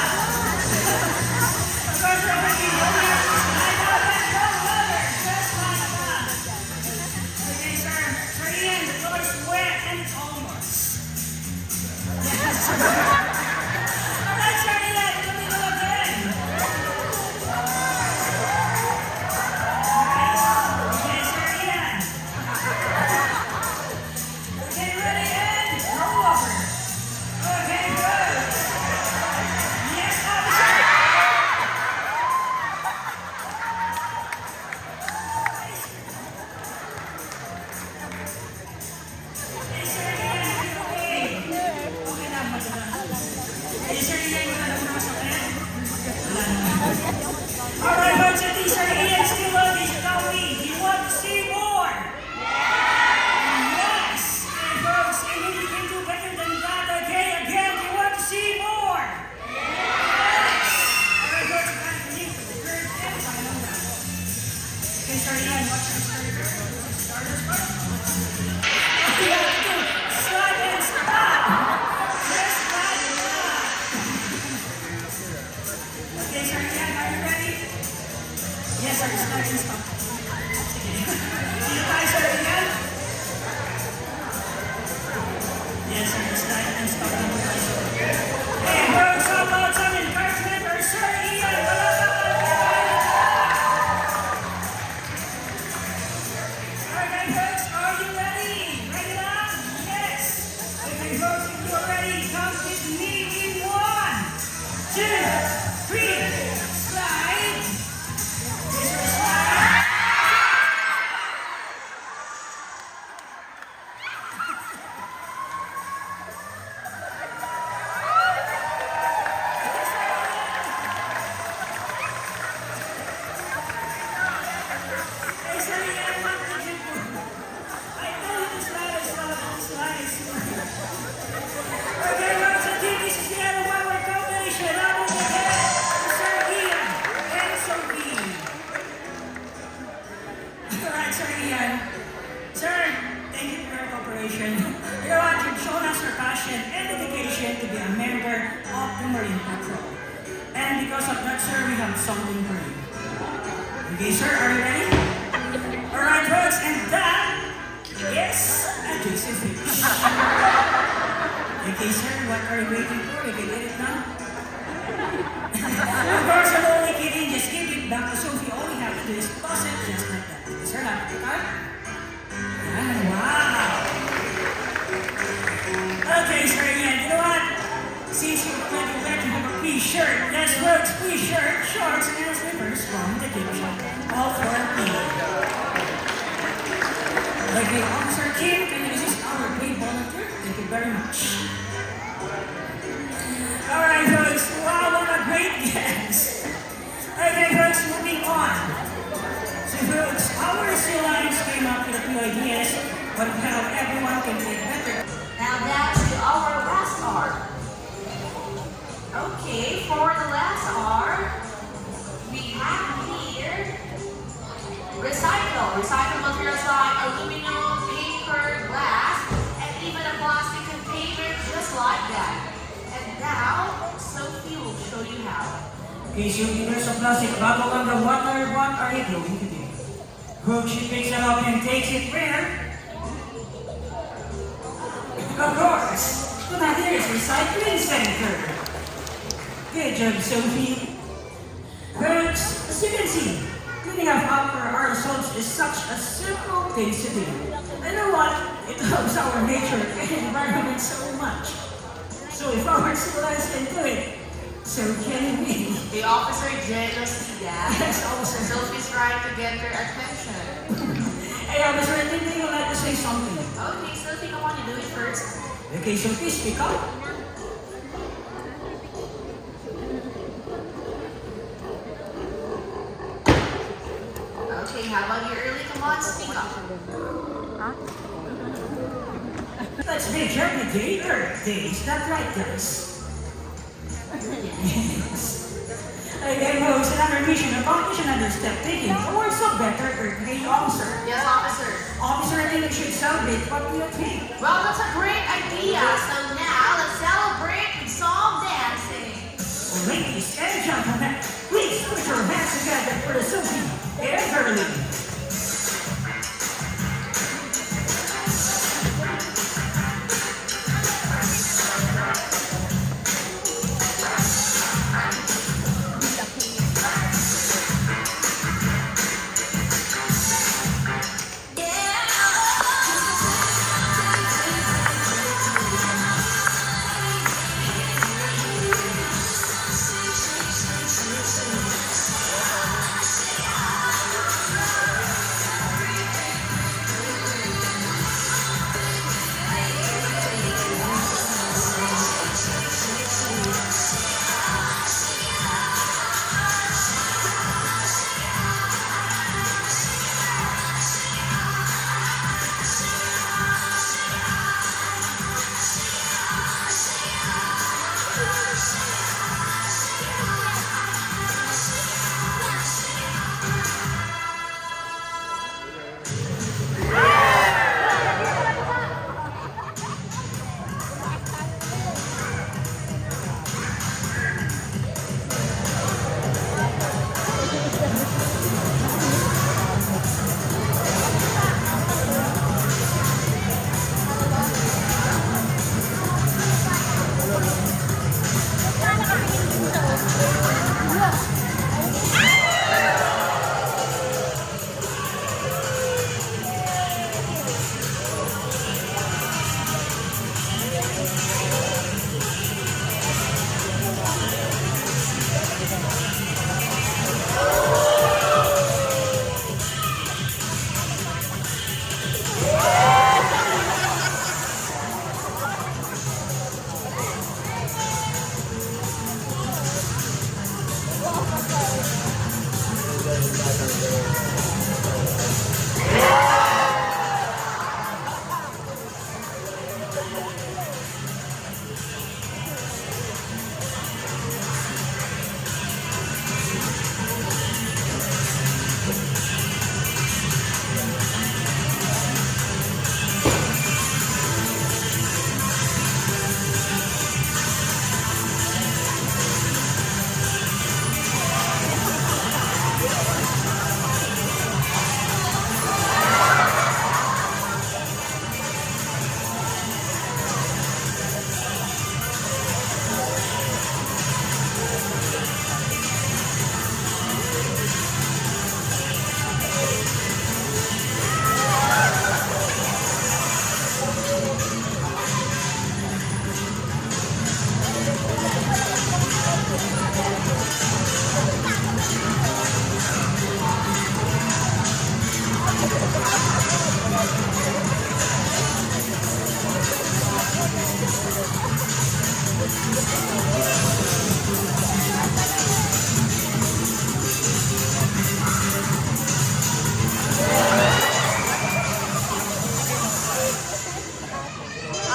Of course, we're working on it. I know that, no other. Just like that. Okay, sir. Sir Ian, the floor is wet and it's almost. Yes. Alright, sir Ian, in the middle again. Nice. Okay, sir Ian. Okay, ready and roll over. Okay, good. Yes, officer. Okay, sir Ian, okay. Okay lang, maganda. Okay, sir Ian, wala na muna masakit? Wala naman. Alright, but Sir Ian still on his belly. Do you want to see more? Yes! Okay, folks, and if you can do better than that, okay, again, do you want to see more? Yes! Alright, folks, I'm going to leave for the third and final round. Okay, Sir Ian, watch your starter. Starters first. All you have to do, slide and stop. Just like that. Okay, Sir Ian, are you ready? Yes, sir, slide and stop. Sige. Dito tayo, Sir Ian. Yes, sir, slide and stop. Hey, folks, how about some encouragement for Sir Ian? Wala ka pa okay, folks, are you ready? Ready now? Yes. Okay, folks, if you're ready, come with me in 1, 2, 3, slide. Yes, sir, slide. Hey, Sir Ian, what did you do? I know you slide as well, but slide is okay, folks, I think this is the end of our combination. I will begin with Sir Ian and Sophie. Alright, Sir Ian. Sir, thank you for your cooperation. You know what? You've shown us your passion and dedication to be a member of the Marine Patrol. And because of that, sir, we have something for you. Okay, sir, are you ready? Alright, folks, and that is a juicy fish. Okay, sir, what are you waiting for? You can get it now. Of course, I'm only kidding. Just give it back to Sophie. All you have to do is toss it just like that. Okay, sir, now, okay? Yan, wow. Okay, sir, Ian, you know what? Since you're already wet, you have a free-shirt. Yes, folks, free-shirt, shorts, and slippers from the gift shop. All for me. Okay, Officer Kim, can you assist our paid volunteer? Thank you very much. Alright, folks. Wow, what a great guest. Okay, folks, moving on. So, folks, our SEAL Lines came up with a few ideas on how everyone can get better. Now down to our last R. Okay, for the last R, we have here recycle. Recycle materials like aluminum, paper, glass, and even a plastic container just like that. And now, Sophie will show you how. Okay, so meters of plastic bottle number 1 or what are you going to do? Hook, she picks it up and takes it where? Of course, to the here Green Center. Good job, Sophie. Folks, as you can see, cleaning up after ourselves is such a simple thing to do. And you know what? It helps our nature and environment so much. So if our civilized can do it, so can we. The officer jealous, yeah. Yes, officer. Sophie's trying to get their attention. Hey, officer, I think you would like to say something. Okay, Sophie, come on, you do it first. Okay, so please speak up. Okay, how about you early? Come on, speak up. Let's be Journey Day, Earth Day. Is that right, guys? Yes. Again, host, another mission accomplished, another step taken towards a better Earth Day officer. Yes, officer. Officer, I think we should celebrate what we achieved. Well, that's a great idea. So now let's celebrate with some dancing. Ladies and gentlemen, please put your hands together for the Sophie Everly.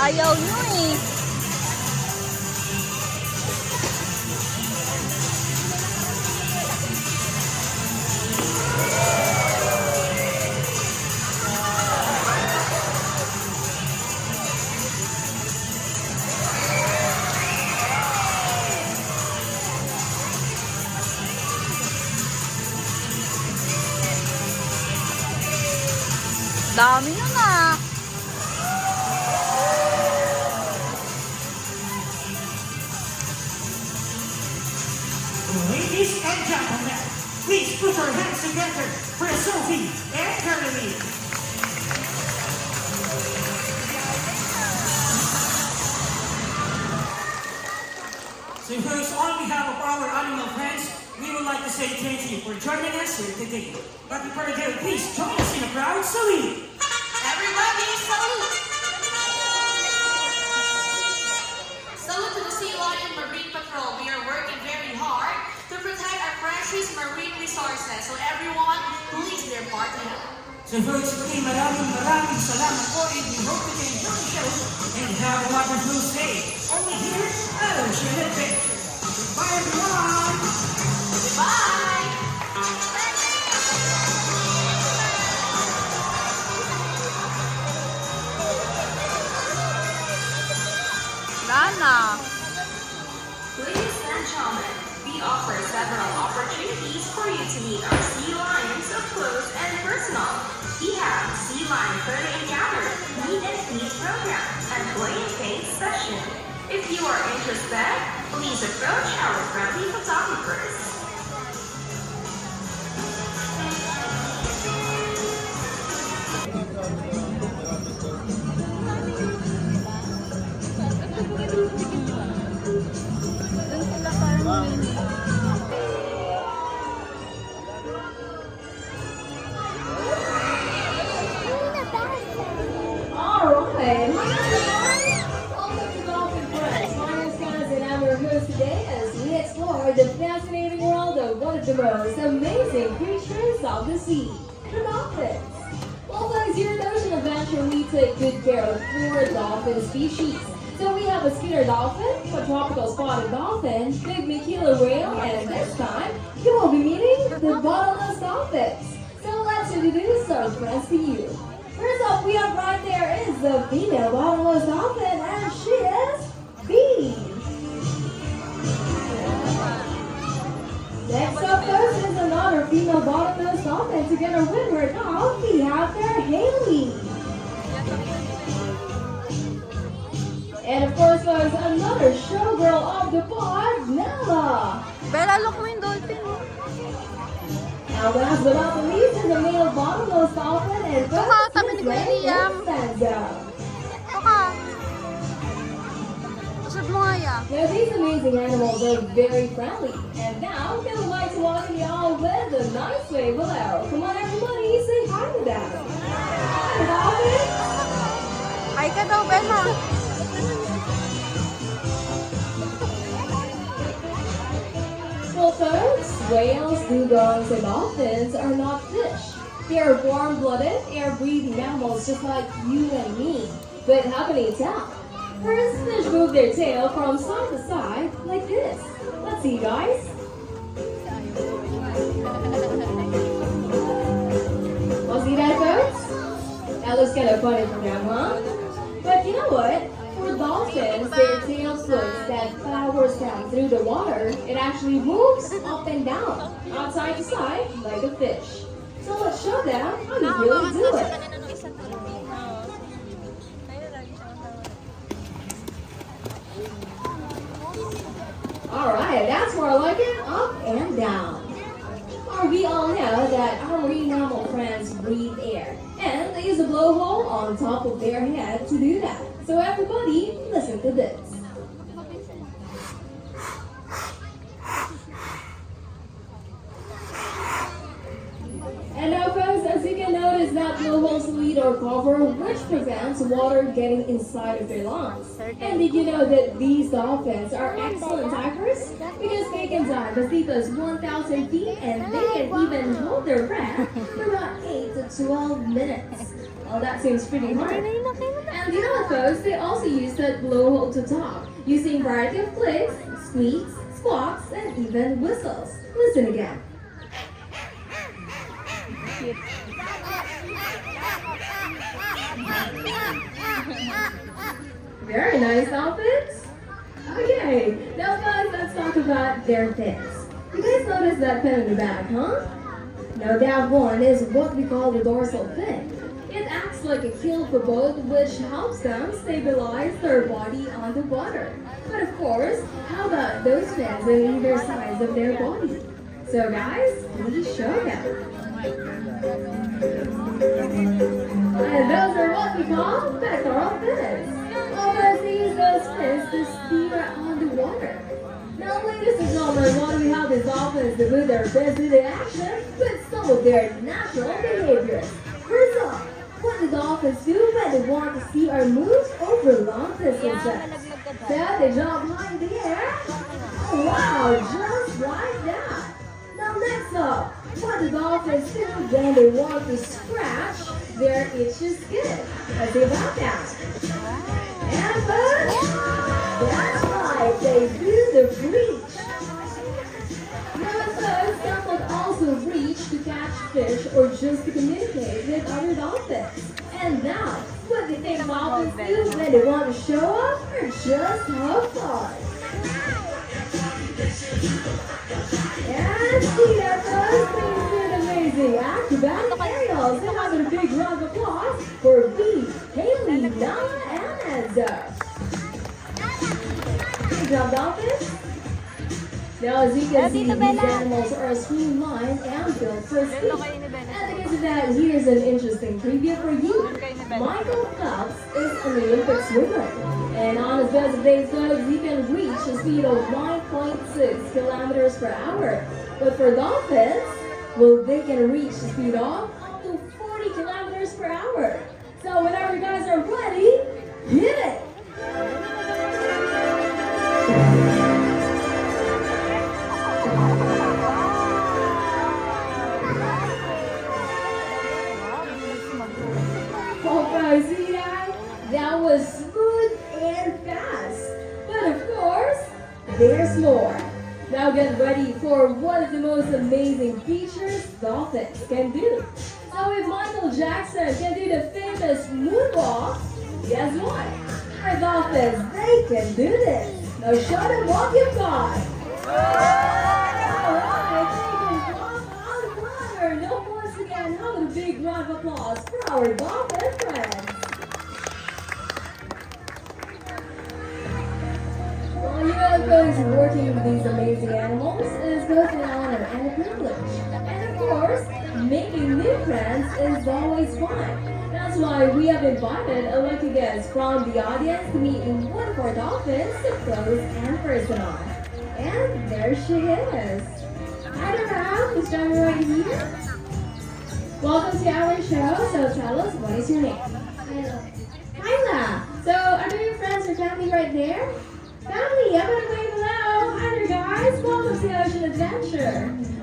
Ayaw nyo eh. Dami na na. Please put your hands together for Sophie and Caroline. So first, on behalf of our animal friends, we would like to say thank you for joining us here today. But before we go, please join us in a proud salute. Everybody, salute! Salute to the Sea Lion Marine Patrol. We are working very hard to protect our precious marine resources. So everyone, please their part to help. So folks, again, maraming salamat po, and we hope you can enjoy the show and have a wonderful stay. Only here at Ocean Adventure. Goodbye, everyone! Goodbye! Lana. Ladies and gentlemen, we offer several opportunities for you to meet our sea lions up close and personal. We have sea lion photo encounter, meet and greet program, and play and paint session. If you are interested, please approach our friendly photographers. Alright, welcome to Dolphin Friends. My name is Kaz and I'm your host today as we explore the fascinating world of one of the most amazing creatures of the sea, the dolphins. Well guys, here at Ocean Adventure we take good care of 4 dolphin species. So we have a Skinner dolphin, a tropical spotted dolphin, big killer whale, and this time you will be meeting the bottlenose dolphins. So let's introduce our friends to you. First up, we have right there is the female bottlenose dolphin, and she is B. Next up, first is another female bottlenose dolphin. Together with her dog, we have there Haley. And of course, there's another showgirl of the pod, Nella. Bella, look mo yung dolphin. And last but not least is the male bottlenose dolphin, and first tabi ni is Kuya Ray Liam. Stanza. Baka. Usad mo nga ya. Now these amazing animals are very friendly, and now they would like to welcome you all with a nice wave below. Come on everybody, say hi to them. Hi dolphin. Ay ka daw, Bella. Well folks, whales, dugongs, and dolphins are not fish. They are warm-blooded, air-breathing mammals just like you and me. But how can you tell? First, fish move their tail from side to side like this. Let's see guys. Well, see that folks? That looks kind of funny for them, huh? But you know what? For dolphins, their tail floats that powers them through the water. It actually moves up and down, outside to side, like a fish. So let's show them how to really do it. Alright, that's more like it, up and down. We all know that our marine mammal friends breathe air, and they use a blowhole on top of their head to do that. So everybody, listen to this. And now folks, as you can notice, that blowholes lead or cover, which prevents water getting inside of their lungs. And did you know that these dolphins are excellent divers? Because they can dive as deep as 1,000 feet, and they can even hold their breath for about 8 to 12 minutes. Well, that seems pretty hard. And you know what folks, they also use that blowhole to talk, using a variety of clicks, squeaks, squawks, and even whistles. Listen again. Very nice dolphins. Okay, now guys, let's talk about their fins. You guys notice that fin in the back, huh? Now that one is what we call the dorsal fin. It acts like a keel for boat, which helps them stabilize their body on the water. But of course, how about those fins on either sides of their body? So guys, let's show them. And those are what we call pectoral fins. Almost use those fins to steer on the water. Now, ladies and gentlemen, what we have is dolphins to put their fins into action with some of their natural behaviors. First off, what do dolphins do when they want to see or move over long distances? So they jump high in the air. Oh wow, just like that. Now next up, what do dolphins do when they want to scratch their itchy skin? Let's see about that. And that's right, they do the breach. Now those some would also reach to catch fish or just to communicate with other dolphins. And now, what do you think dolphins do when they want to show off or just have fun? And see that those things did amazing acrobatic aerials. And have a big round of applause for V, Haley, Nala, and Enzo. Good job, dolphins. Now, as you can see, these animals are streamlined and built for speed. And because of that, here's an interesting trivia for you. Michael Phelps is an Olympic swimmer. And on his best of days, he can reach a speed of 9.6 kilometers per hour. But for dolphins, well, they can reach a speed of up to 40 kilometers per hour. So whenever you guys are ready, hit it! See that? That was smooth and fast. But of course, there's more. Now get ready for one of the most amazing features dolphins can do. So if Michael Jackson can do the famous moonwalk, guess what? Our dolphins, they can do this. Now show them what you've got. Alright, they can walk on water. Now once again, have a big round of applause for our dolphin friends. Well, you know, folks, working with these amazing animals is both an honor and a privilege. And of course, making new friends is always fun. That's why we have invited a lucky guest from the audience to meet one of our dolphins up close and personal. And there she is. Hi there, who's standing right here? Welcome to our show, so tell us, what is your name? Hyla. So, are there your friends or family right there? Family, I'm gonna wave hello. Hi there, guys. Welcome to Ocean Adventure.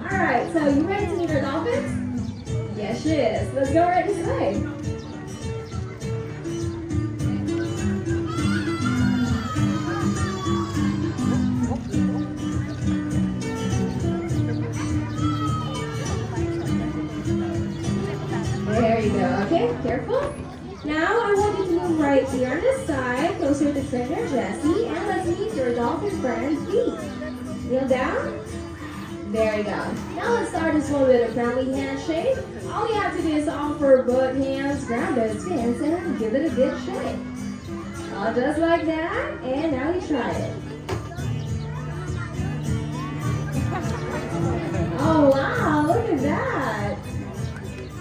Alright, so you ready to meet our dolphins? Yes, she is. Let's go right this way. There you go. Okay, careful. Now I want you to move right here on this side, closer to trainer Jessie, and let's meet your dolphin friend, Pete. Kneel down. There you go. Now let's start this one with a friendly handshake. All you have to do is offer both hands, grab those fins, and give it a good shake. Just like that, and now you try it. Oh wow, look at that.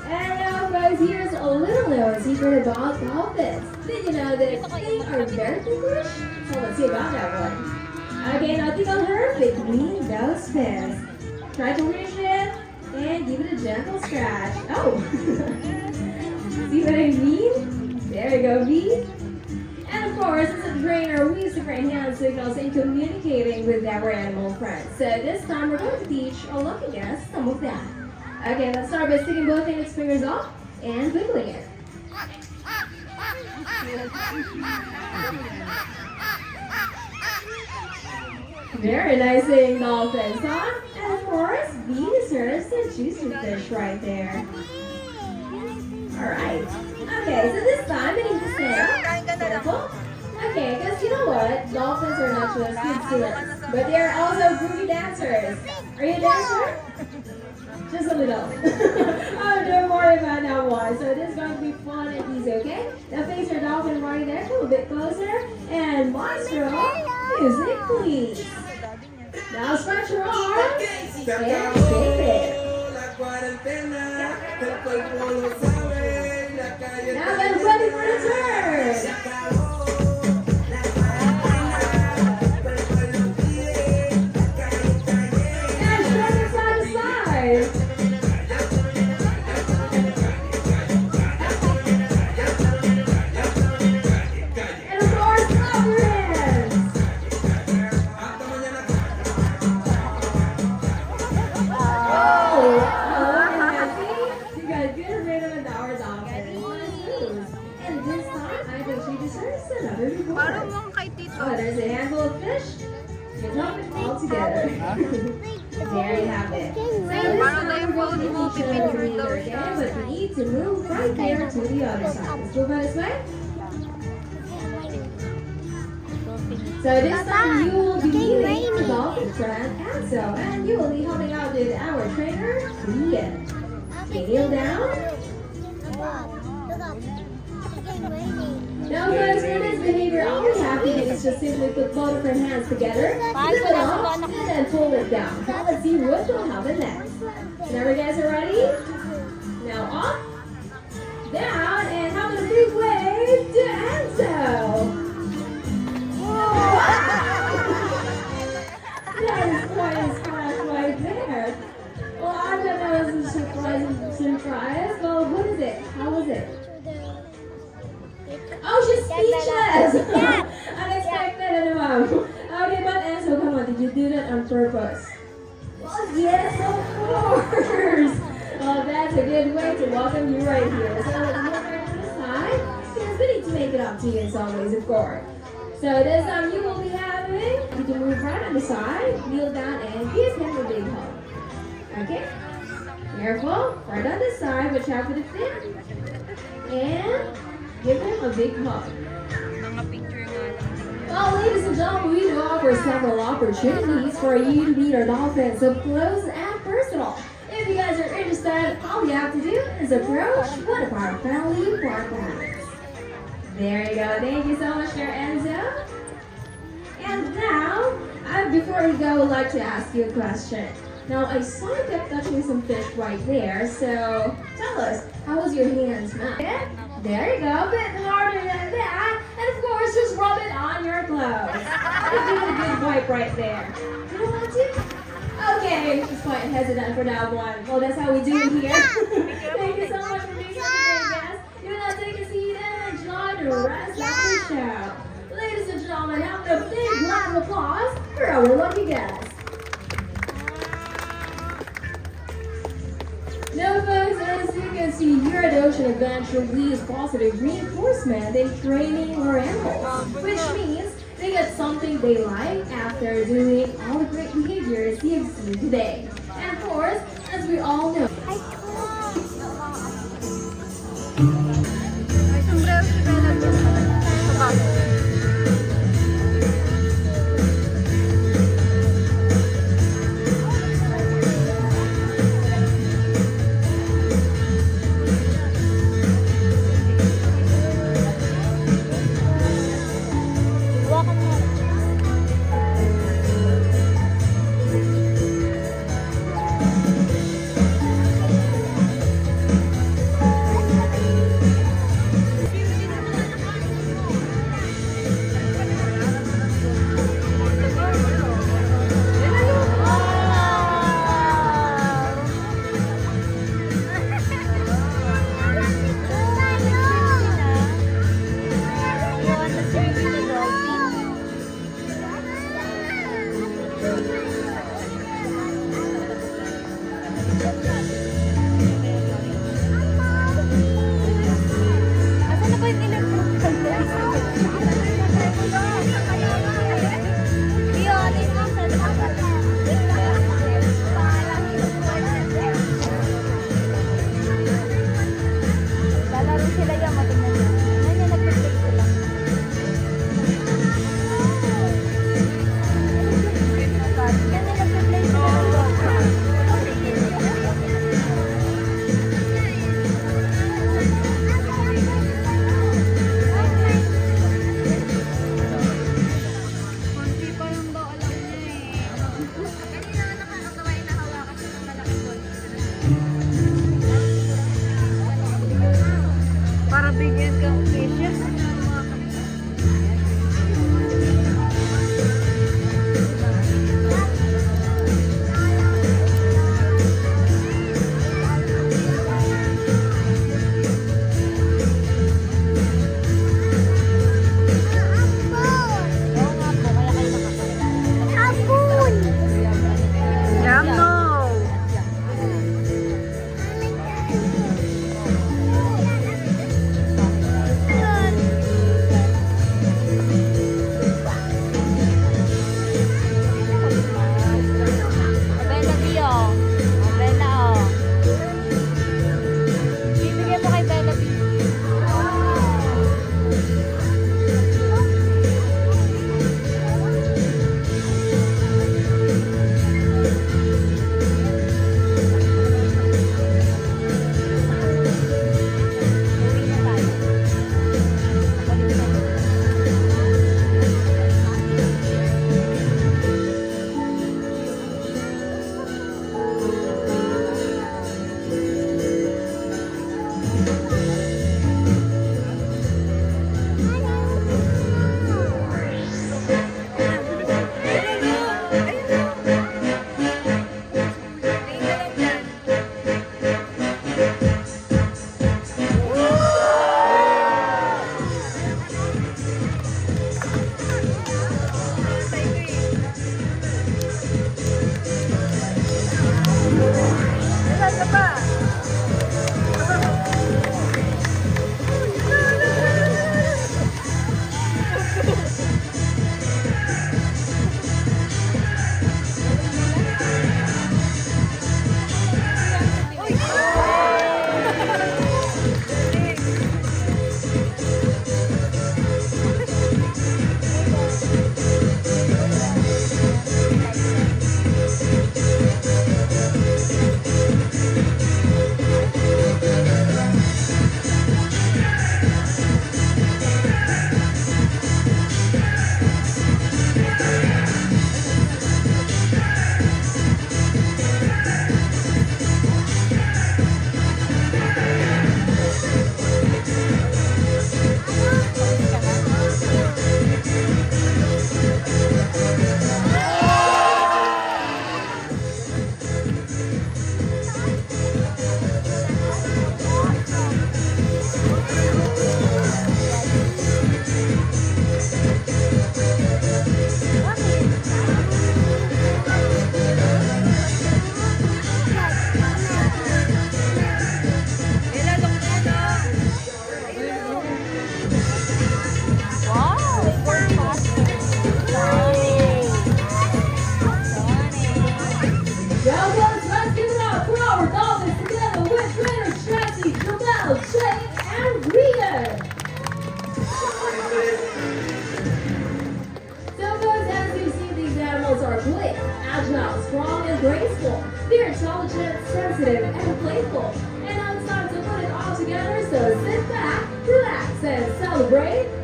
And now guys, here's a little known secret about dolphins. Did you know that they are very ticklish? So let's see about that one. Okay, now tickle her between those fins. Try to reach it and give it a gentle scratch. Oh! See what I mean? There you go, V. And of course, as a trainer, we use different hand signals in communicating with our animal friends. So this time, we're going to teach our lucky guest some of that. Okay, let's start by sticking both index fingers up and wiggling it. Very nice saying dolphins, huh? And of course, V serves the juicy fish right there. Alright. Okay, so this time we need to stand. Careful. Okay, because you know what? Dolphins are not just good swimmers, but they are also groovy dancers. Are you a dancer? Just a little. Oh, don't worry about that one. So this is going to be fun and easy, okay? Now face your dolphin right there, a little bit closer. And maestro, music please. Now stretch your arms. and shake it. Now get ready for the turn. And shake it side to side. And of course, clap your hands. She got good rhythm and hours off. And this time, I think she deserves another reward. Parang mong kay Tito. Oh, there's a handful of fish. You dump it all together. There you have it. So this Parang time yung we're phone going mo, to each other pipicture daw either, siya. okay? But we need to move right there to the other side. Let's move on this way. So this time you will be leading the dolphin friend Ansel, and you will be helping out with our trainer, Ian. Okay, kneel down. Now guys, for this behavior, all we have to do is just simply put both of our hands together, lift it up, and then pull it down. Now let's see what will happen next. Now you guys are ready? Now up, down, and have a big wave to Ansel. That is quite a splash right there. Well, I thought that was a surprise. Well, what is it? How was it? Oh, she's speechless! Unexpected, mom. Okay, but Ansel, come on, did you do that on purpose? Well, yes, of course! Well, that's a good way to welcome you right here. So, let's move right to the side, because we need to make it up to you in some ways, of course. So this time you will be having, you can move right on the side, kneel down and give him a big hug. Okay? Careful, right on the side, watch out for the fit. And give him a big hug. Mga picture nga lang. Well, ladies and gentlemen, we do offer several opportunities for you to meet our dolphins up close and personal. If you guys are interested, all you have to do is approach one of our friendly partners. There you go. Thank you so much, there, Enzo. And now, before we go, I would like to ask you a question. Now, I saw you kept touching some fish right there, so tell us, how was your hands, man? There you go. A bit harder than that. And of course, just rub it on your clothes. Give it a good wipe right there. You don't want to? Okay, just quite hesitant for that one. Well, that's how we do it here. Thank you so much for being such a great guest. You will now take a seat and enjoy the rest of the show. Ladies and gentlemen, have a big round of applause for our lucky guest. Now, folks, as you can see here at Ocean Adventure, we use positive reinforcement in training our animals, which means they get something they like after doing all the great behaviors you've seen today. And of course, as we all know, May sombrero si Bella dyan. Sa bago.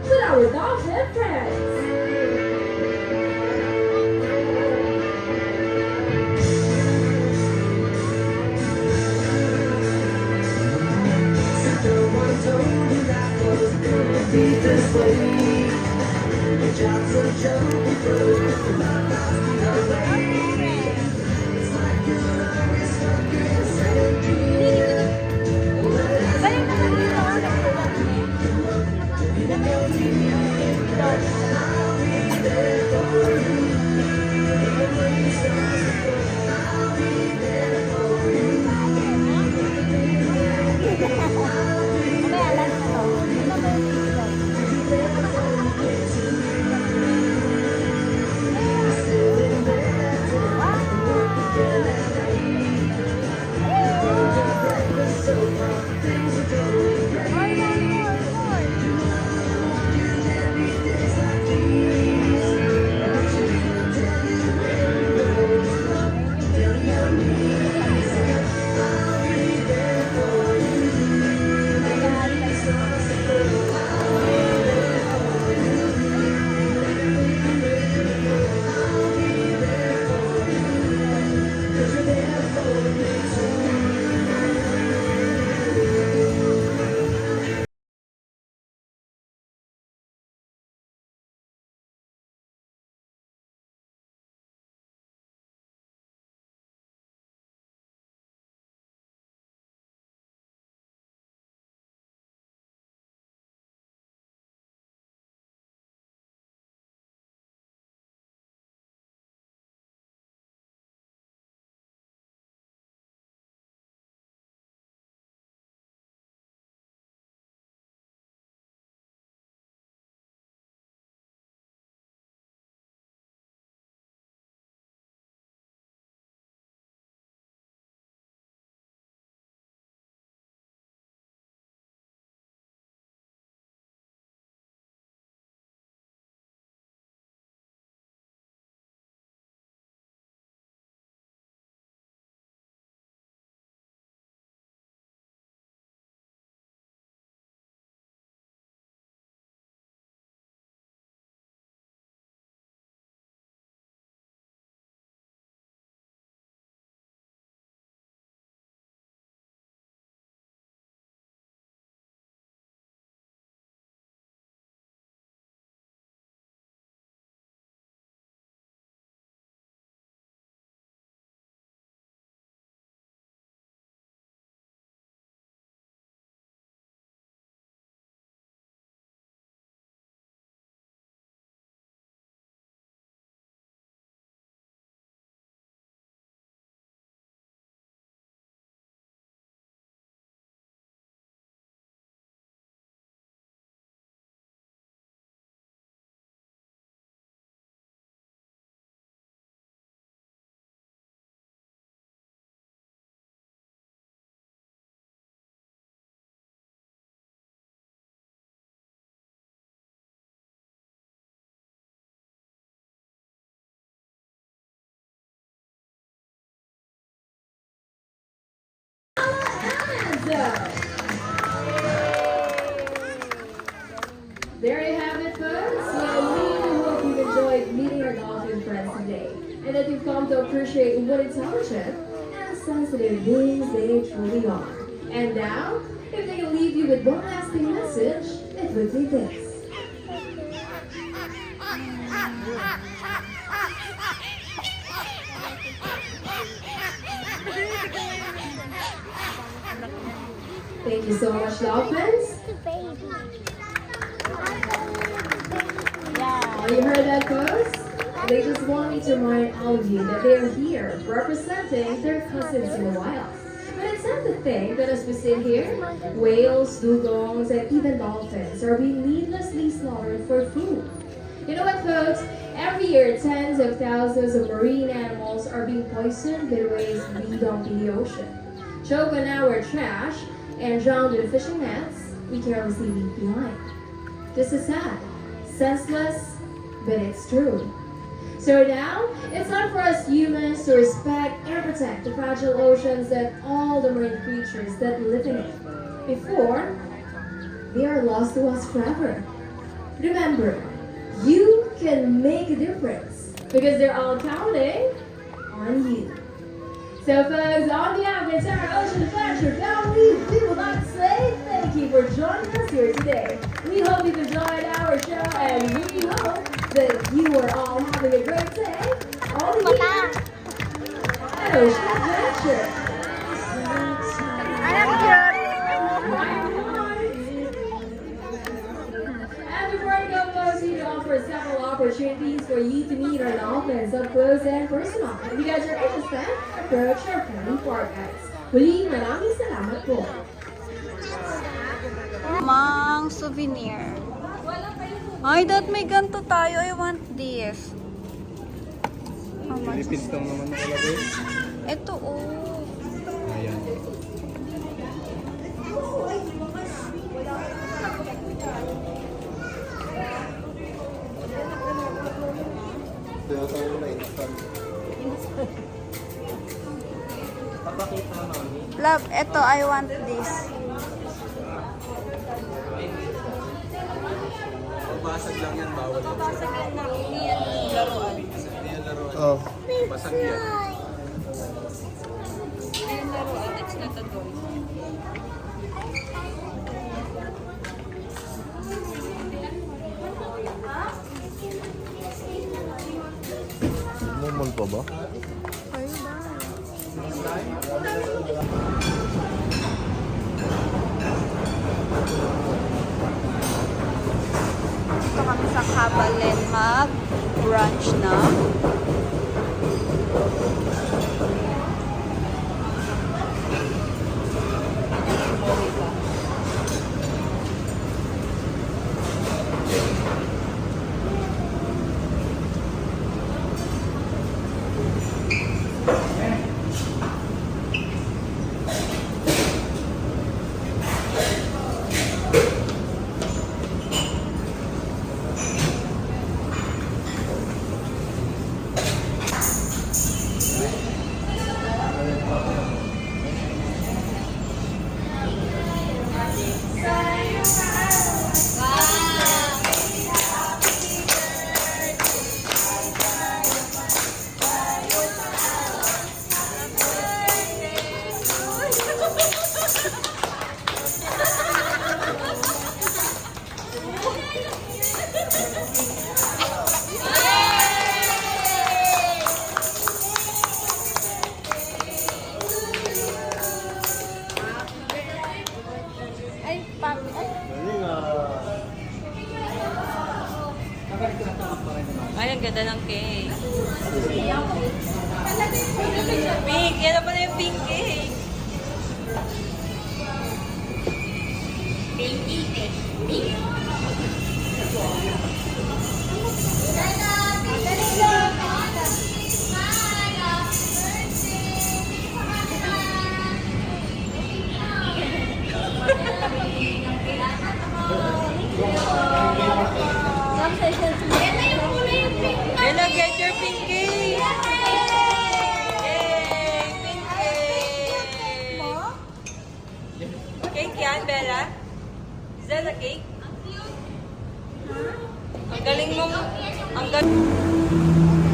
with our dolphin friends. There you have it, folks. So we really hope you've enjoyed meeting our dolphin friends today, and that you've come to appreciate what intelligent and sensitive beings they truly are. And now, if they can leave you with one lasting message, it would be this. Thank you so much, dolphins. Oh, you heard that, folks? They just want me to remind all of you that they are here representing their cousins in the wild. But it's sad to think that as we sit here, whales, dugongs, and even dolphins are being needlessly slaughtered for food. You know what, folks? Every year, tens of thousands of marine animals are being poisoned by waste we dump in the ocean. Choke on our trash and drowned in fishing nets we carelessly leave behind. This is sad, senseless, but it's true. So now, it's time for us humans to respect and protect the fragile oceans and all the marine creatures that live in it before they are lost to us forever. Remember, you can make a difference because they're all counting on you. So folks, on behalf of the entire Ocean Adventure family, we would like to say thank you for joining us here today. We hope you've enjoyed our show and we hope that you are all having a great day. All the year. Ocean Adventure. And before I go, folks, we offer several opportunities for you to meet our dolphins up close and personal. If you guys are interested, approach our friendly partners. Muli, maraming salamat po. Mang souvenir. Ay, dad, may ganito tayo. I want this. How much? Philippines lang naman nakalagay. Ito, oh. Ayan. Toyota na instant. Love, ito, I want this. Basag lang yan, bawal. Basag yan na. Hindi yan laruan. Oh. Basag yan. Hindi yan laruan. It's not a toy. Normal pa ba? Dito kami sa Kabalen mag-brunch na. Ay, ang ganda ng cake. Pink! Yan na pala yung pink cake. Bella, get your pink cake! Yay! Pink cake! Cake yan, Bella? Is that a cake? Ang galing mo. Ang galing.